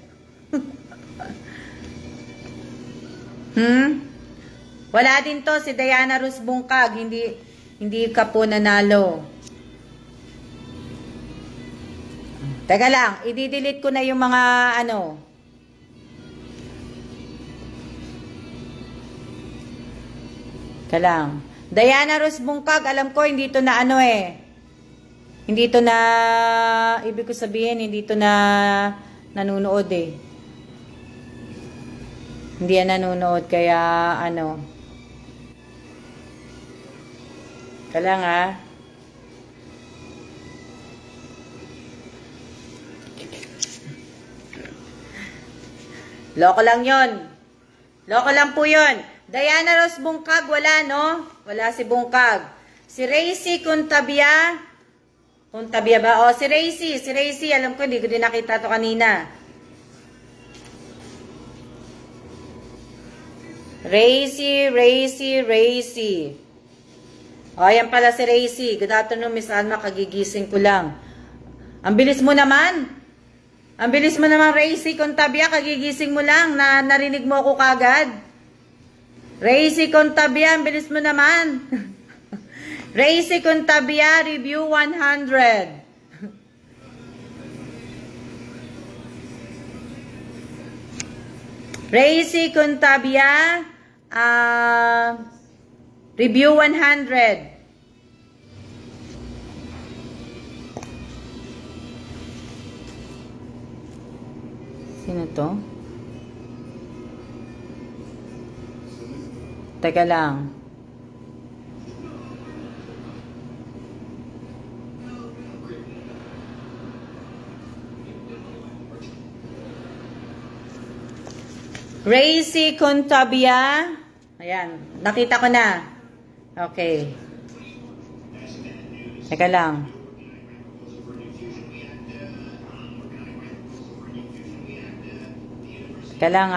Wala din to si Diana Rose Bungkag, hindi ka po nanalo. Teka lang, i-delete ko na yung mga Teka lang. Diana Rose Bungkag, alam ko hindi to na Hindi to na, ibig ko sabihin, hindi to na nanonood Hindi yan nanonood, kaya Teka lang Loko lang yon. Loko lang po yun. Diana Rose Bungkag, wala Wala si Bungkag. Si Racy Contabia. Contabia ba? Si Racy. Alam ko, hindi ko din nakita to kanina. Racy. Yan pala si Racy. Good afternoon, Miss Alma. Kagigising ko lang. Ang bilis mo naman. Racy Contabia. Kagigising mo lang. Narinig mo ako kagad. Racy Contabia. Ang bilis mo naman. Racy Contabia. Review 100. Racy Contabia. Review 100. Sino to? Teka lang. Racy Contabia. Ayan. Nakita ko na. Okay. Teka lang. Teka lang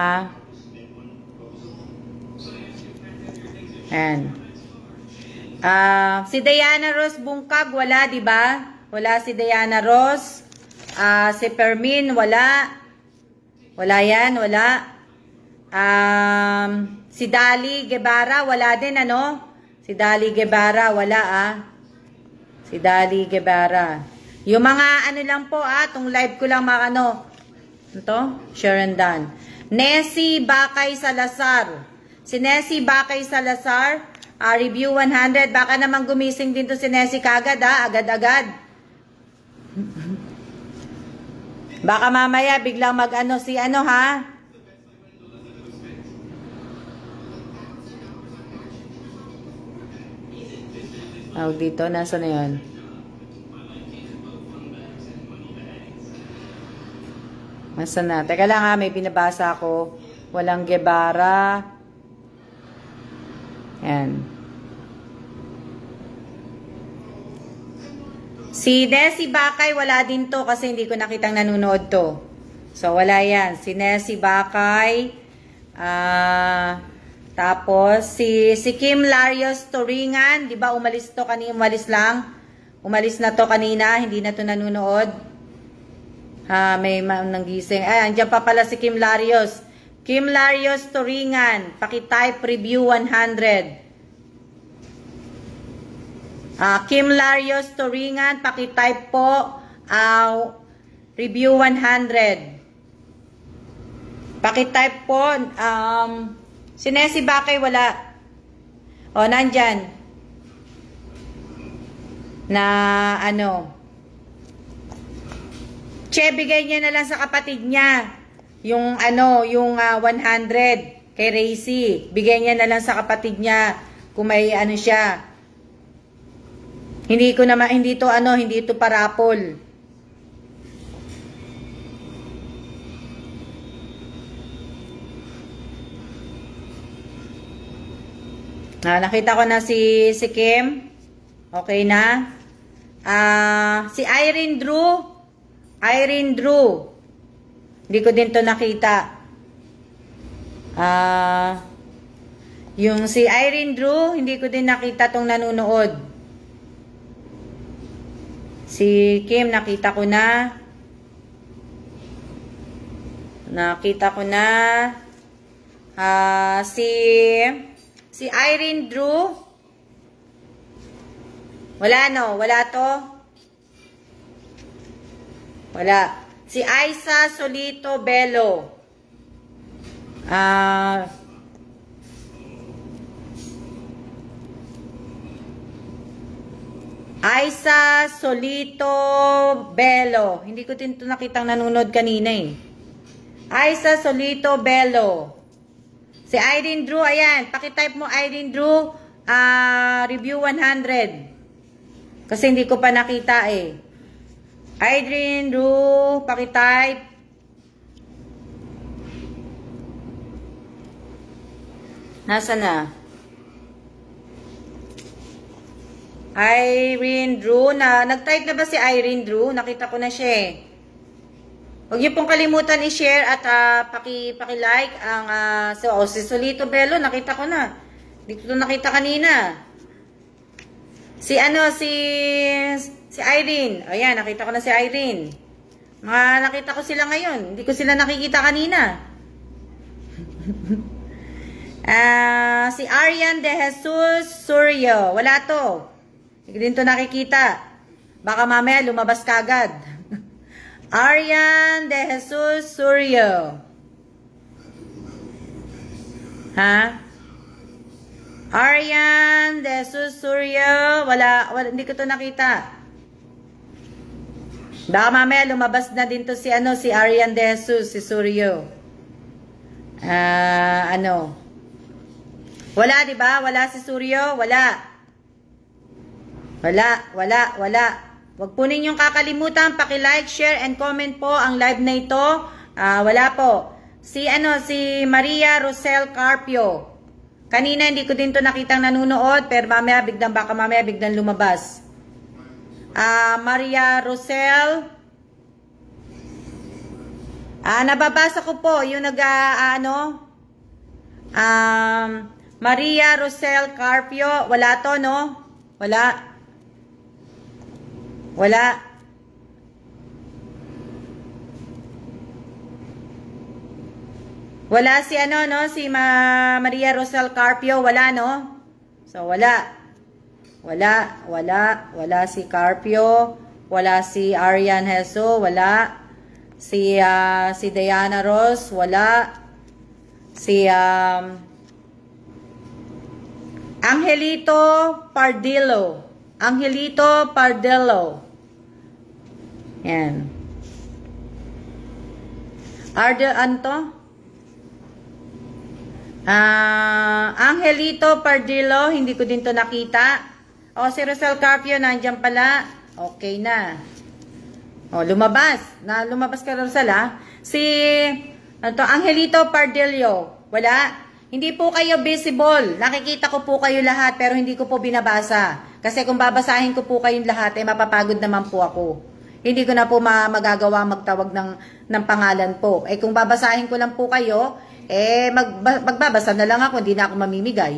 Ayan. Si Diana Rose Bungkag, wala, di ba? Wala si Diana Rose. Si Fermin, wala. Wala yan, wala. Si Dali Guevara, wala din, Si Dali Guevara, wala, Si Dali Guevara. Yung mga lang po, itong live ko lang ito, share and done. Nessie Bakay Salazar. Si Nessie Bakay Salazar, review 100. Baka naman gumising din to si Nessie kagad, agad-agad. Baka mamaya biglang si dito, nasa na yun? Nasa na? Teka lang may binabasa ako. Walang Guevara. Yan. Si Nessie Bakay, wala din to kasi hindi ko nakitang nanonood to. So, wala yan. Si Nessie Bakay. Tapos, si Kim Larios Toringan. Di ba umalis to kanina? Umalis lang. Umalis na to kanina. Hindi na to nanonood. May nanggising. Andiyan pa pala si Kim Larios. Kim Larios Toringan, pakitype review 100. Kim Larios Toringan, pakitype po review 100. Pakitype po si Nessie Bakay, wala. Nandyan. Na Che, bigay niya na lang sa kapatid niya. Yung 100 kay Racy. Bigay niya na lang sa kapatid niya kung may siya. Hindi to parapol. Nakita ko na si Kim. Okay na. Si Irene Drew. Irene Drew. Hindi ko din to nakita. Yung si Irene Drew, hindi ko din nakita tong nanonood. Si Kim, nakita ko na. Nakita ko na. Si Irene Drew. Wala no? Wala to? Wala. Si Aiza Solito Bello. Aiza Solito Bello. Hindi ko din ito nakitang nanonood kanina eh. Aiza Solito Bello. Si Irene Drew, ayan. Pakitype mo Irene Drew, review 100. Kasi hindi ko pa nakita eh. Irene Drew, pakitype. Nasa na? Irene Drew, nag-type na ba si Irene Drew? Nakita ko na siya eh. Huwag niyo pong kalimutan i-share at paki-like ang si Solito Bello, nakita ko na. Hindi ko nakita kanina. Si Irene. Ayan, nakita ko na si Irene. Nakita ko sila ngayon. Hindi ko sila nakikita kanina. Si Arian De Jesus Suryo. Wala to. Hindi ko din to nakikita. Baka mamaya lumabas kagad. Arian De Jesus Suryo. Ha? Arian De Jesus Suryo. Wala, hindi ko to nakita. Baka mamaya lumabas na din to si Arian De Jesus, si Suryo. Wala, di ba? Wala si Suryo? Wala. Wala. Huwag po ninyong kakalimutan, paki-like, share, and comment po ang live na ito. Wala po. Si Maria Rosel Carpio. Kanina hindi ko din to nakitang nanunood, pero baka mamaya biglang lumabas. Maria Rosel. Nababasa ko po yung Maria Rosel Carpio. Wala to, no? Wala. Wala si si Maria Rosel Carpio, wala no? So wala si Carpio, wala si Arian Heso, wala si Diana Ross, wala si Angelito Pardillo. Yan. Angelito Pardillo, hindi ko din to nakita. Si Rosel Carpio, nandiyan pala. Okay na. Lumabas. Lumabas ka, Rosel, ha? Angelito Pardillo, wala. Hindi po kayo visible. Nakikita ko po kayo lahat, pero hindi ko po binabasa. Kasi kung babasahin ko po kayong lahat, mapapagod naman po ako. Hindi ko na po magagawa magtawag ng pangalan po. Kung babasahin ko lang po kayo, magbabasa na lang ako, hindi na ako mamimigay.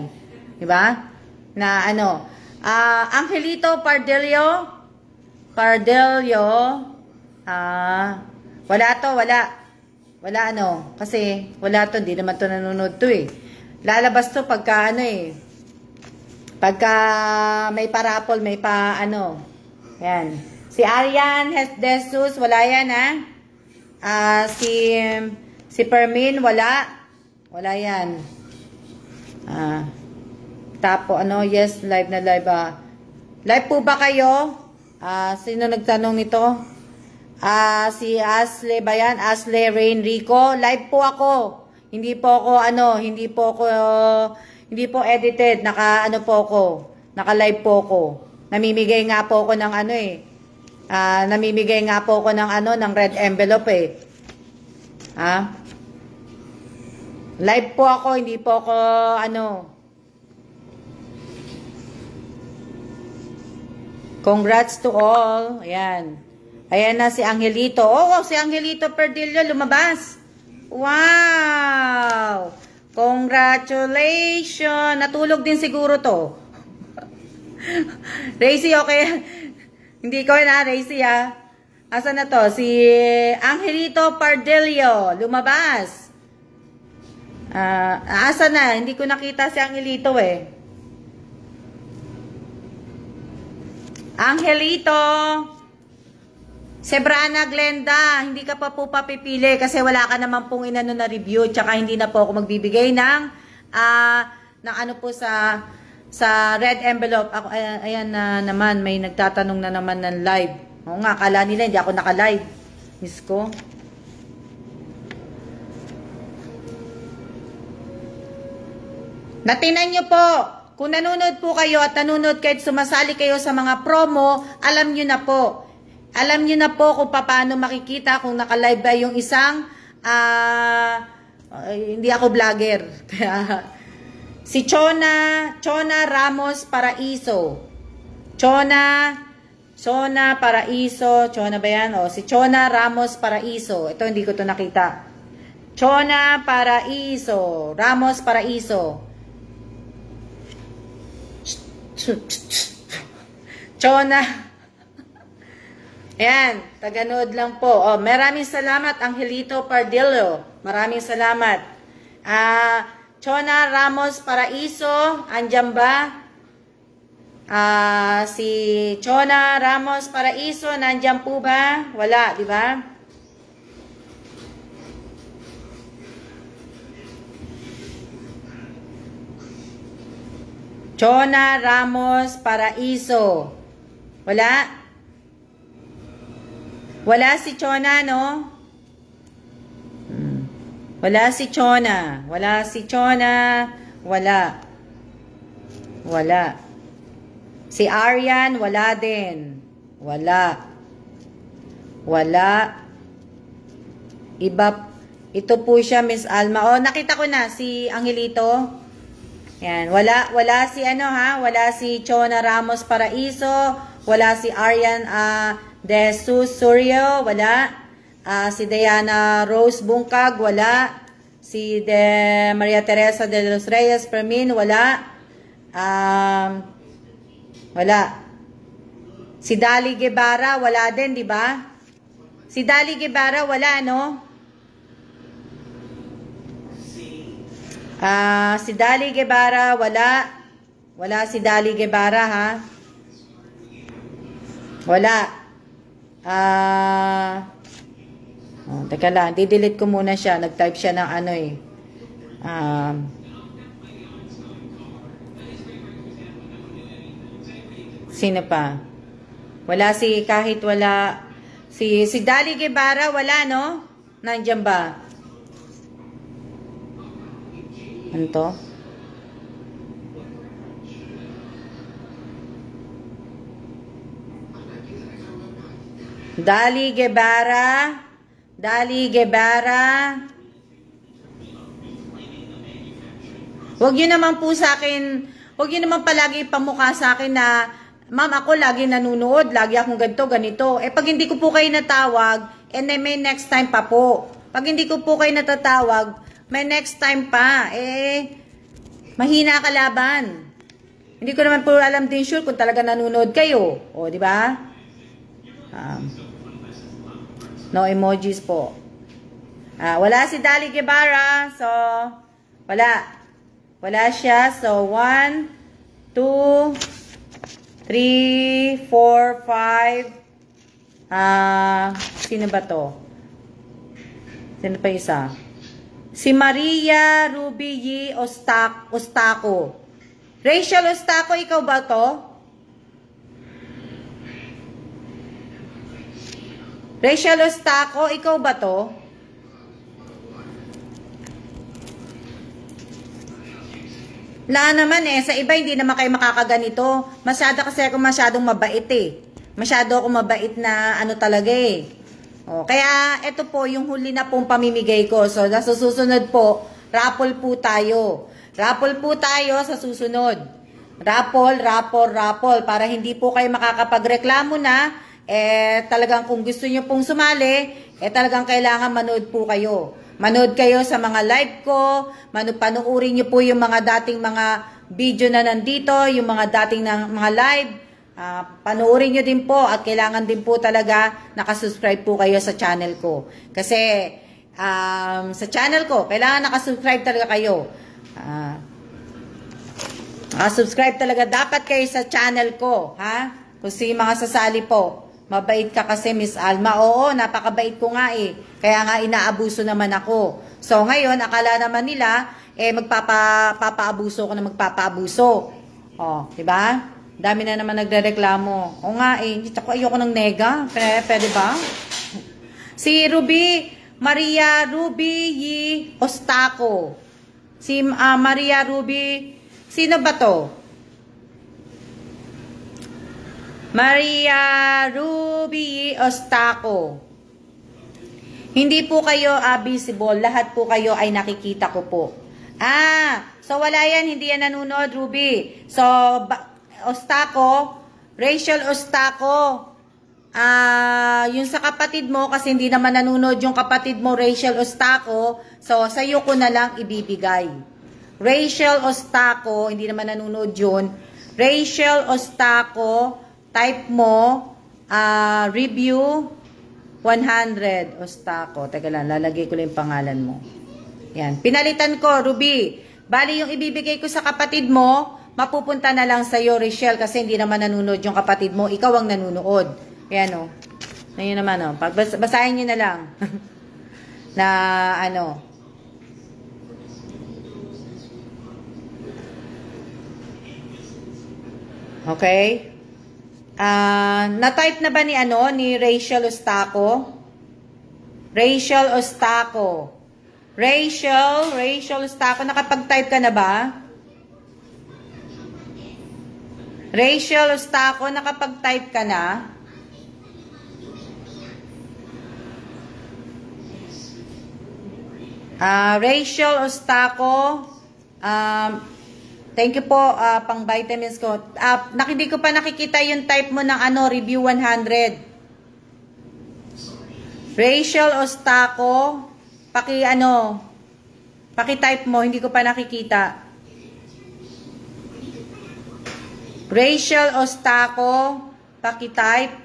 Diba? Angelito Pardillo. Wala to, wala. Kasi wala to, hindi naman to nanonood to eh. Lalabas to pagka pagka may parapol, may yan. Si Arian Jesus, wala yan, ha? Si Permin, wala. Wala yan. Yes, live na live. Live po ba kayo? Sino nagtanong nito? Si Asle ba yan? Asle Rain Rico. Live po ako. Hindi po edited. Naka-live po ako. Namimigay nga po ako ng ng red envelope eh. Live po ako, hindi po ako Congrats to all. Ayan. Ayan na si Angelito. Oo, si Angelito Perdillo lumabas. Wow! Congratulations! Natulog din siguro to. Racy, okay? Hindi ko na, Racy, ha? Asa na to? Si Angelito Pardillo. Lumabas. Asa na? Hindi ko nakita si Angelito, eh. Angelito! Sebrana Glenda, hindi ka pa po papipili kasi wala ka naman pong inano na review, tsaka hindi na po ako magbibigay ng ano po sa red envelope. Ako, ayan na naman, may nagtatanong na naman ng live. Oo nga, akala nila hindi ako naka-live. Miss ko. Natinan nyo po, kung nanonood po kayo at nanonood kayo at sumasali kayo sa mga promo, alam nyo na po. Alam nyo na po kung paano makikita kung naka-live ba yung isang, hindi ako vlogger. Si Chona Ramos Paraiso. Chona Paraiso. Chona ba yan? O, si Chona Ramos Paraiso. Ito, hindi ko to nakita. Chona Paraiso. Ramos Paraiso. Chona. Ayan, taganood lang po. Oh, maraming salamat, Angelito Pardillo. Maraming salamat. Chona Ramos Paraiso, andyan ba? Si Chona Ramos Paraiso, nandyan po ba? Wala, di ba? Chona Ramos Paraiso. Wala? Wala si Chona, no? Wala si Chona. Wala si Chona. Wala. Wala. Si Aryan, wala din. Wala. Wala. Iba. Ito po siya, Miss Alma. Oh, nakita ko na si Angelito. Yan. Wala si ano, ha? Wala si Chona Ramos Paraiso. Wala si Aryan, De Jesus Suryo, wala. Si Diana Rose Bungkag, wala. Si Maria Teresa de los Reyes Fermin, wala. Wala. Si Dali Guevara, wala din, di ba? Si Dali Guevara, wala, no? Si Dali Guevara, wala. Wala si Dali Guevara, ha? Wala. Teka lang, di-delete ko muna siya. Nag-type siya ng ano eh. Sino pa? Wala kahit wala. Si Dali Guevara, wala, no? Nandiyan ba? Ano to? Dali Guevara. Huwag nyo naman po sa akin, huwag nyo naman palagi ipamukha sa akin na, ma'am, ako lagi nanunood, lagi akong ganito. Eh, pag hindi ko po kayo natawag, and then may next time pa po. Pag hindi ko po kayo natatawag, may next time pa. Eh, mahina kalaban. Hindi ko naman po alam din sure kung talaga nanunood kayo. O, di ba? No emojis po. Wala si Dali Guevara. So, wala. Wala siya. So, 1, 2, 3, 4, 5. Sino ba to? Sino pa isa? Si Maria Ruby Yi Ostaco. Rachel Ostaco, ikaw ba to? Rachel Ostaco, ikaw ba to? Wala naman eh. Sa iba, hindi naman kayo makakaganito. Masyado kasi ako masyadong mabait eh. Masyado ako mabait na ano talaga eh. O, kaya ito po yung huli na pong pamimigay ko. So, sa susunod po, raffle po tayo. Raffle po tayo sa susunod. Raffle. Para hindi po kayo makakapagreklamo na, talagang kung gusto nyo pong sumali, talagang kailangan manood po kayo. Manood kayo sa mga live ko, panoorin nyo po yung mga dating mga video na nandito, yung mga dating mga live. Panoorin nyo din po at kailangan din po talaga nakasubscribe po kayo sa channel ko. Kasi sa channel ko, kailangan nakasubscribe talaga kayo. Nakasubscribe talaga dapat kayo sa channel ko. Ha? Kung si mga sasali po. Mabait ka kasi, Miss Alma. Oo, napakabait ko nga eh. Kaya nga inaabuso naman ako. So ngayon, akala naman nila, magpapaabuso ko na magpapaabuso. O, diba? Dami na naman nagrereklamo. O nga eh, ayoko ng nega. Pwede ba? Si Maria Ruby Ostaco. Si Maria Ruby, sino ba to? Maria Ruby Ostaco. Hindi po kayo visible. Lahat po kayo ay nakikita ko po. So wala yan. Hindi yan nanonood, Ruby. So, Ostaco, Rachel Ostaco. Yung sa kapatid mo, kasi hindi naman nanonood yung kapatid mo, Rachel Ostaco. So, sa'yo ko na lang ibibigay. Rachel Ostaco, hindi naman nanonood yun. Rachel Ostaco, type mo, review 100 Ostaco. Teka lang, lalagay ko lang yung pangalan mo. Yan. Pinalitan ko, Ruby. Bali, yung ibibigay ko sa kapatid mo, mapupunta na lang sa'yo, Rachel, kasi hindi naman nanonood yung kapatid mo. Ikaw ang nanonood. Yan o. Ngayon naman o. Basahin nyo na lang. Na ano. Okay? Na-type na ba ni Rachel Ostaco? Rachel Ostaco. Rachel Ostaco, nakapag-type ka na ba? Rachel Ostaco, nakapag-type ka na? Rachel Ostaco, thank you po, pang vitamins ko. Hindi ko pa nakikita yung type mo ng review 100. Rachel Ostaco, paki-type mo, hindi ko pa nakikita. Rachel Ostaco, paki-type.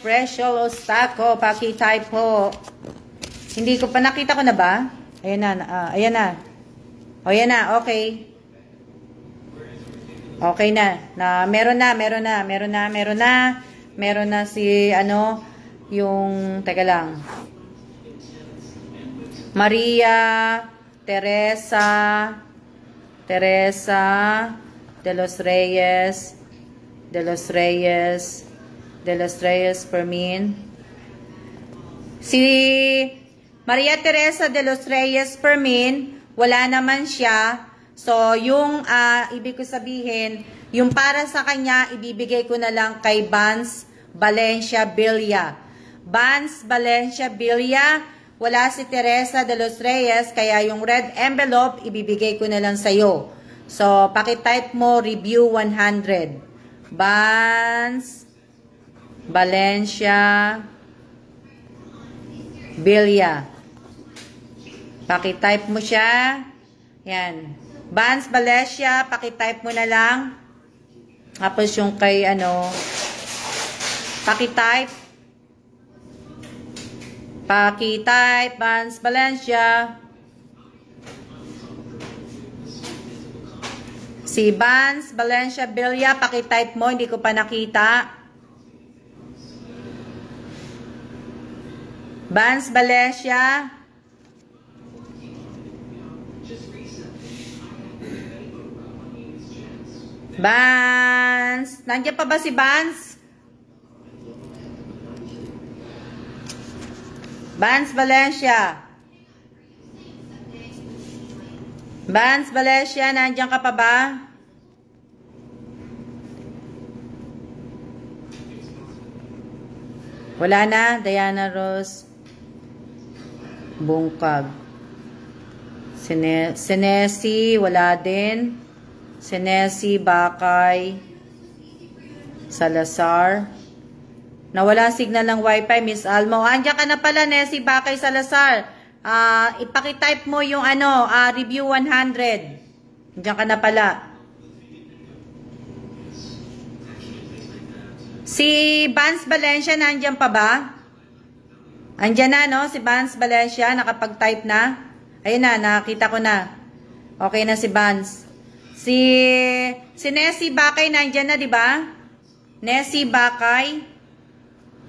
Rachel Ostaco, paki-type po. Hindi ko pa nakita ko na ba? Ayan na, ayan na. O yan na, okay. Okay na. Meron na si yung teka lang. Maria Teresa de los Reyes Permin. Si Maria Teresa de los Reyes Permin, wala naman siya. So, yung ibig ko sabihin, yung para sa kanya, ibibigay ko na lang kay Vance Valencia Villa. Vance Valencia Villa, wala si Teresa de los Reyes, kaya yung red envelope, ibibigay ko na lang sa'yo. So, pakitype mo, review 100. Vance Valencia Villa. Pakitype mo siya. Yan. Vance Valencia, pakitype mo na lang. Tapos yung kay pakitype. Vance Valencia. Si Vance Valencia Villa, pakitype mo. Hindi ko pa nakita. Vance Valencia. Vance. Nandiyan pa ba si Vance? Vance Valencia. Vance Valencia, nandiyan ka pa ba? Wala na. Diana Rose Bungkag. Senesi, wala din. Senesi, Bakay, Salazar. Nawala signal ng wifi, Miss Almo. Andiyan ka na pala, Nessie, Bakay, Salazar. Ipakitype mo yung review 100. Andiyan ka na pala. Si Vance Valencia, nandiyan pa ba? Andiyan na, no? Si Vance Valencia, nakapag-type na. Ayun na, nakita ko na. Okay na si Vance. Si Nessie Bakay, nandiyan na, di ba? Nessie Bakay.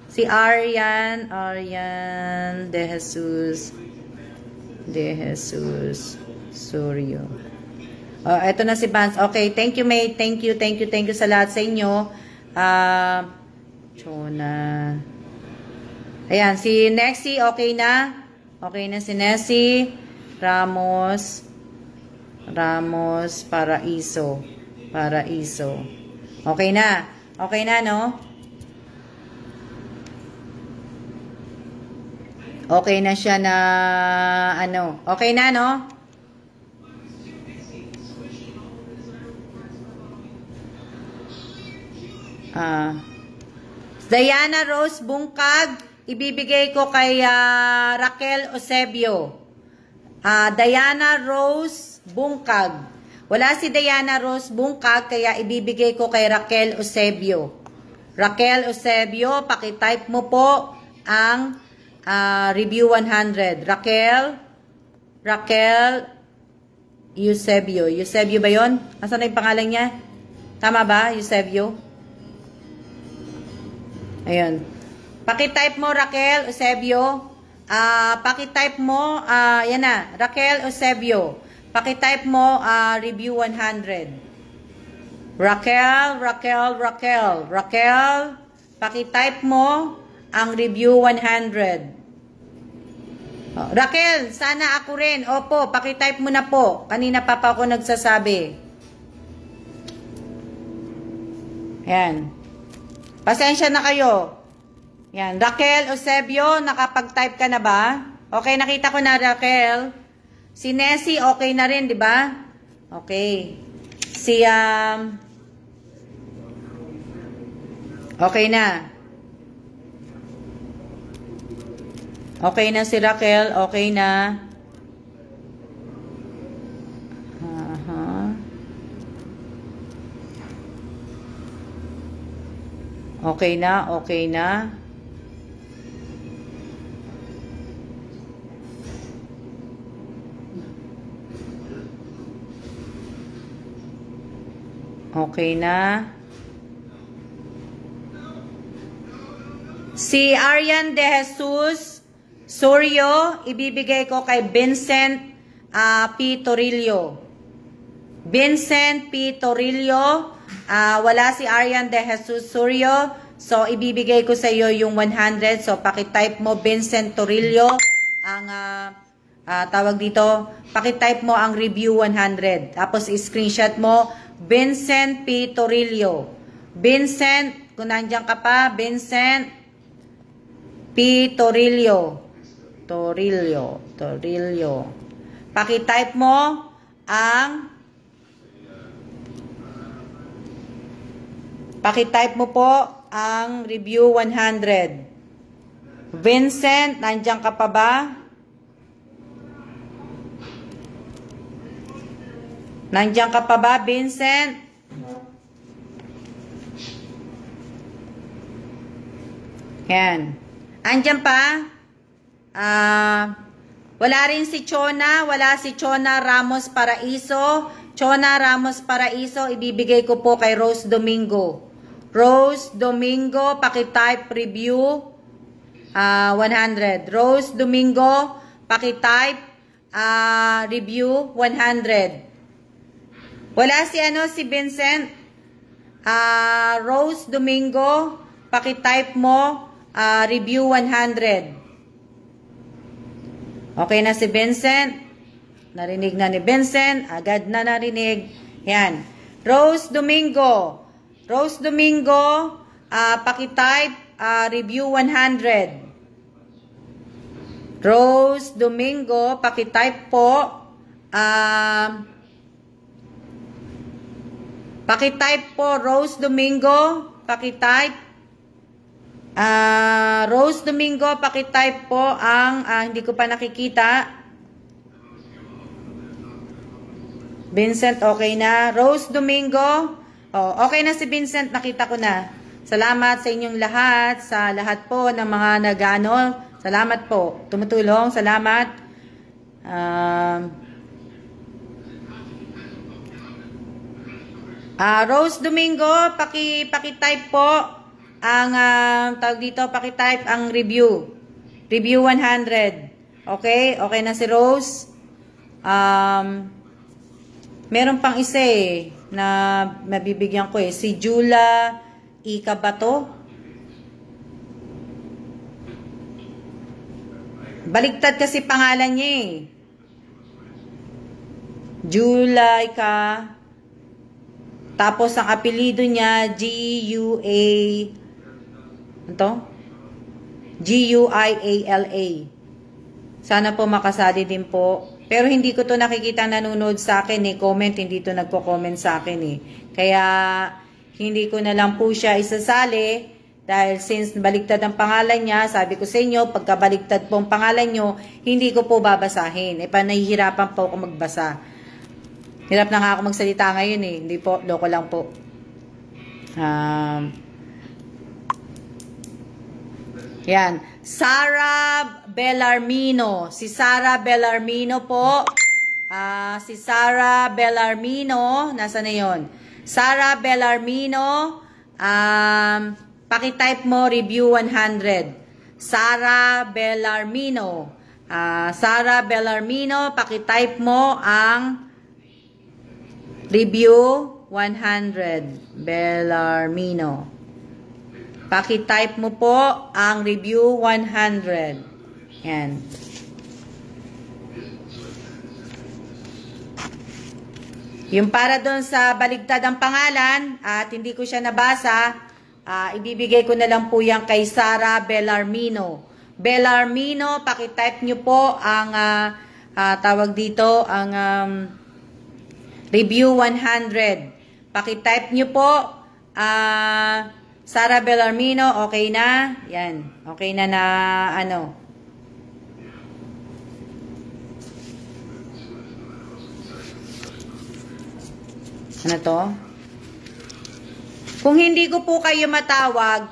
Si Arian De Jesus Suryo. Eto na si Vance. Okay, thank you, mate. Thank you sa lahat sa inyo. Chona. Ayan, si Nexie, okay na. Okay na si Nessie. Ramos, Paraiso. Okay na. Okay na, no? Okay na siya na, okay na, no? Diana Rose Bungkag, ibibigay ko kay Raquel Eusebio. Diana Rose Bungkag. Wala si Diana Rose Bungkag, kaya ibibigay ko kay Raquel Eusebio. Raquel Eusebio, pakitype mo po ang review 100. Raquel Eusebio. Eusebio ba yun? Asan na yung pangalan niya? Tama ba? Eusebio? Ayun. Pakitype mo, Raquel Eusebio. Pakitype mo, yan na, Raquel Eusebio. Pakitype mo, review 100. Raquel, pakitype mo ang review 100. Raquel, sana ako rin. Opo, pakitype mo na po. Kanina pa ako nagsasabi. Ayan. Pasensya na kayo. Yan. Raquel Eusebio, nakapag-type ka na ba? Okay, nakita ko na, Raquel. Si Nessie, okay na rin, di ba? Okay. Okay na. Okay na si Raquel, okay na. Okay na, okay na. Okay na. Si Arian De Jesus Suryo, ibibigay ko kay Vincent P. Torillo. Vincent P. Torillo. Wala si Arian De Jesus Suryo. So, ibibigay ko sa iyo yung 100. So, pakitype mo Vincent Torillo. Ang tawag dito, pakitype mo ang review 100. Tapos, screenshot mo Vincent P. Torillo. Vincent, kung nandiyan ka pa, Vincent P. Torillo. Pakitype mo ang po ang review 100. Vincent, nandiyan ka pa ba? Nandiyan ka pa ba, Vincent? Yan. Andiyan pa? Wala rin si Chona. Wala si Chona Ramos Paraiso. Chona Ramos Paraiso, ibibigay ko po kay Rose Domingo. Rose Domingo, pakitype review 100. Rose Domingo, pakitype review 100. Wala si si Vincent. Rose Domingo, pakitype mo review 100. Okay na si Vincent. Narinig na ni Vincent. Agad na narinig. Yan. Rose Domingo. Rose Domingo, pakitype review 100. Rose Domingo, pakitype po Paki-type po Rose Domingo, paki-type. Rose Domingo, paki-type po ang hindi ko pa nakikita. Vincent, okay na. Rose Domingo, okay na si Vincent, nakita ko na. Salamat sa inyong lahat, sa lahat po ng mga nag-ano. Salamat po, tumutulong, salamat. Rose Domingo, paki-type po ang tawag dito, paki-type ang review. Review 100. Okay? Okay na si Rose. Meron pang isa na mabibigyan ko si Jula Ika ba to? Baligtad kasi pangalan niya Jula Ika. Tapos ang apelido niya G-U-A G-U-I-A-L-A. Sana po makasali din po. Pero hindi ko to nakikita nanonood sa akin comment, hindi to nagko-comment sa akin Kaya hindi ko na lang po siya isasali dahil since baligtad ang pangalan niya, sabi ko sa inyo, pagka baligtad po ang pangalan nyo, hindi ko po babasahin. Nahihirapan po ako magbasa. Hirap na nga ako magsalita ngayon Hindi po, loko lang po. Yan. Sarah Bellarmino. Si Sarah Bellarmino po. Si Sarah Bellarmino. Nasaan na yun? Sarah Bellarmino. Paki-type mo review 100. Sarah Bellarmino. Sarah Bellarmino. Paki-type mo ang review 100. Bellarmino. Paki-type mo po ang review 100. Yan. Yung para doon sa baligtad ang pangalan at hindi ko siya nabasa, ibibigay ko na lang po yan kay Sarah Bellarmino. Bellarmino, paki-type nyo po ang tawag dito, ang review 100. Paki-type nyo po Sarah Bellarmino, okay na? Yan. Okay na ano. Ano to? Kung hindi ko po kayo matawag,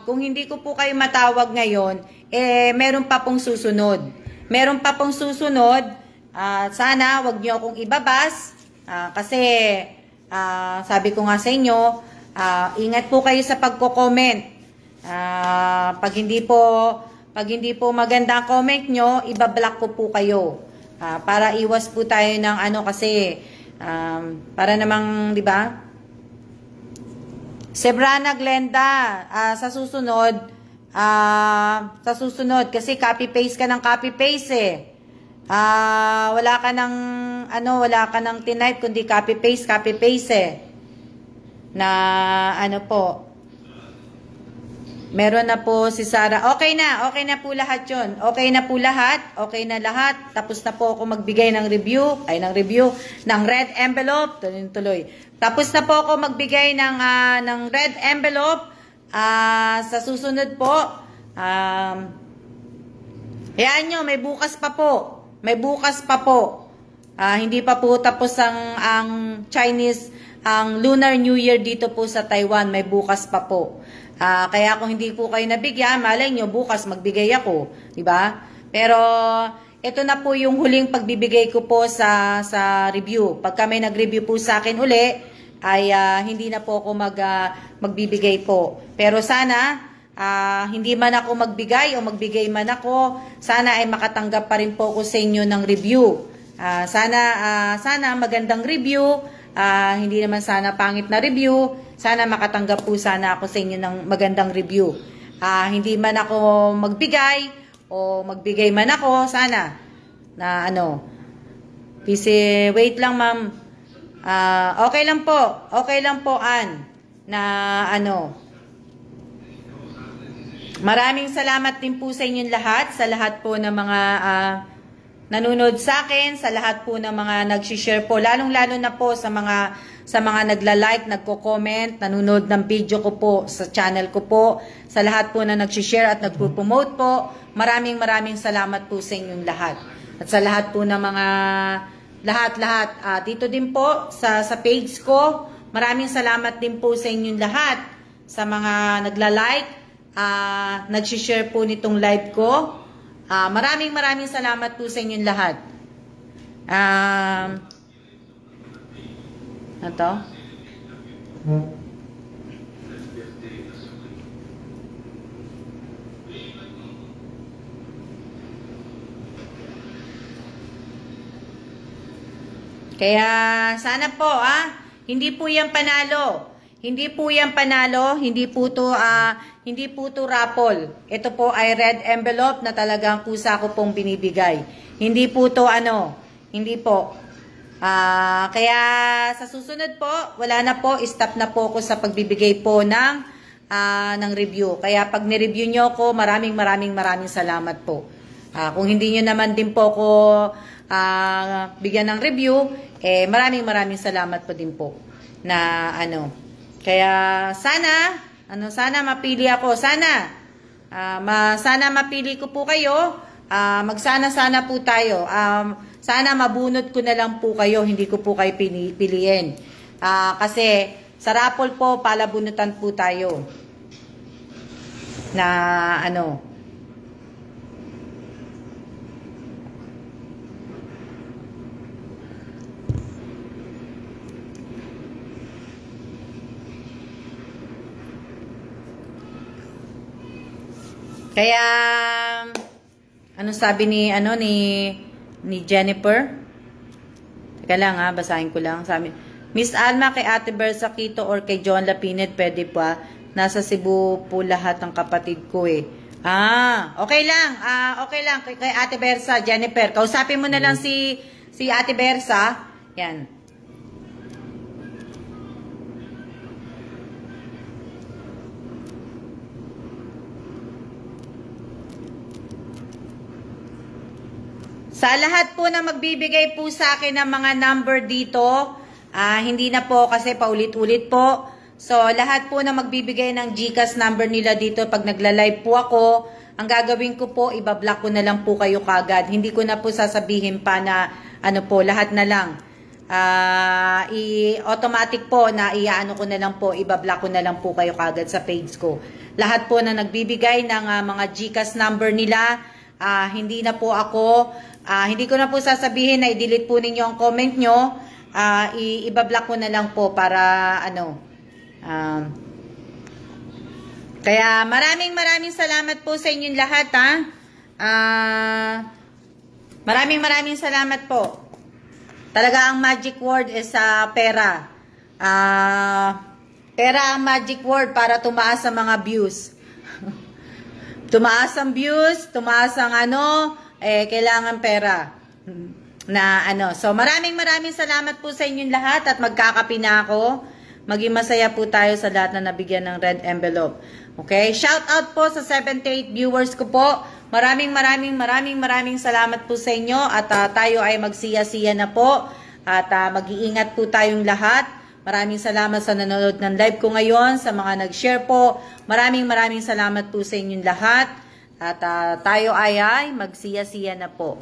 ngayon, meron pa pong susunod. Meron pa pong susunod. Sana wag niyo akong ibabas kasi sabi ko nga sa inyo, ingat po kayo sa pagko-comment. Pag hindi po maganda ang comment nyo, ibablock ko po kayo. Para iwas po tayo ng kasi para namang, di ba? Sebrana Glenda, sa susunod kasi copy-paste ka ng copy-paste wala ka ng tinype kundi copy-paste na po. Meron na po si Sarah. Okay na po lahat yun. Okay na lahat. Tapos na po ako magbigay ng review, ng red envelope. Tuloy. Tapos na po ako magbigay ng red envelope. Sa susunod po, hayaan nyo, may bukas pa po. Hindi pa po tapos ang Chinese, ang Lunar New Year dito po sa Taiwan, may bukas pa po. Kaya kung hindi po kayo nabigyan, malay nyo, bukas magbigay ako. Diba? Pero, ito na po yung huling pagbibigay ko po sa review. Pagka may nag-review po sa akin uli, ay hindi na po ako magbibigay po. Pero sana, hindi man ako magbigay o magbigay man ako, sana ay makatanggap pa rin po ako sa inyo ng review. Sana magandang review, hindi naman sana pangit na review. Sana makatanggap po sana ako sa inyo ng magandang review. Hindi man ako magbigay o magbigay man ako, sana na Kasi wait lang ma'am. Okay lang po Ann na Maraming salamat din po sa inyong lahat, sa lahat po ng mga nanonood sa akin, sa lahat po ng mga nag-share po, lalong-lalo na po sa mga nagla-like, nagko-comment, nanonood ng video ko po sa channel ko po, sa lahat po na nag-share at nagpo-promote po. Maraming salamat po sa inyong lahat. At sa lahat po ng mga lahat dito din po sa page ko, maraming salamat din po sa inyong lahat, sa mga nagla-like, nag-share po nitong live ko. Maraming salamat po sa inyong lahat. Ito. Kaya sana po hindi po 'yan panalo. Hindi po 'yan panalo, hindi po 'to raffle. Ito po ay red envelope na talagang kusa ko pong binibigay. Hindi po 'to hindi po. Kaya sa susunod po, wala na po, stop na po ako sa pagbibigay po ng review. Kaya pag ni-review nyo ako, maraming salamat po. Kung hindi nyo naman din po ako bigyan ng review, maraming salamat po din po. Kaya sana mapili ako. Sana mapili ko po kayo. Magsana-sana po tayo. Sana mabunot ko na lang po kayo, hindi ko po kayo piliin. Kasi sa raffle po, palabunutan po tayo. Kaya ano sabi ni Jennifer? Teka lang basahin ko lang. Sabi, Miss Alma, kay Ate Bersa Quito or kay John Lapined, pwede pa. Nasa Cebu po lahat ng kapatid ko okay lang. Okay lang kay Ate Bersa, Jennifer. Kausapin mo na lang si Ate Bersa. Yan. Sa lahat po na magbibigay po sa akin ng mga number dito, hindi na po kasi paulit-ulit po. So, lahat po na magbibigay ng GCash number nila dito pag nagla-live po ako, ang gagawin ko po, ibablock ko na lang po kayo kagad. Hindi ko na po sasabihin pa na lahat na lang. Automatic po na ko na lang po, ibablock ko na lang po kayo kagad sa page ko. Lahat po na nagbibigay ng mga GCash number nila, hindi na po ako, hindi ko na po sasabihin na i-delete po ninyo ang comment nyo, ibablock ko na lang po para kaya maraming salamat po sa inyong lahat maraming salamat po. Talaga ang magic word is pera. Pera ang magic word para tumaas ang mga views. Tumaas ang views, tumaas ang kailangan pera. So maraming salamat po sa inyong lahat at magkakape na ako. Maging masaya po tayo sa lahat na nabigyan ng red envelope. Okay? Shout out po sa 78 viewers ko po. Maraming salamat po sa inyo at tayo ay magsiya-siya na po at mag-iingat po tayong lahat. Maraming salamat sa nanonood ng live ko ngayon, sa mga nag-share po. Maraming salamat po sa inyong lahat at tayo ay magsiya-siya na po.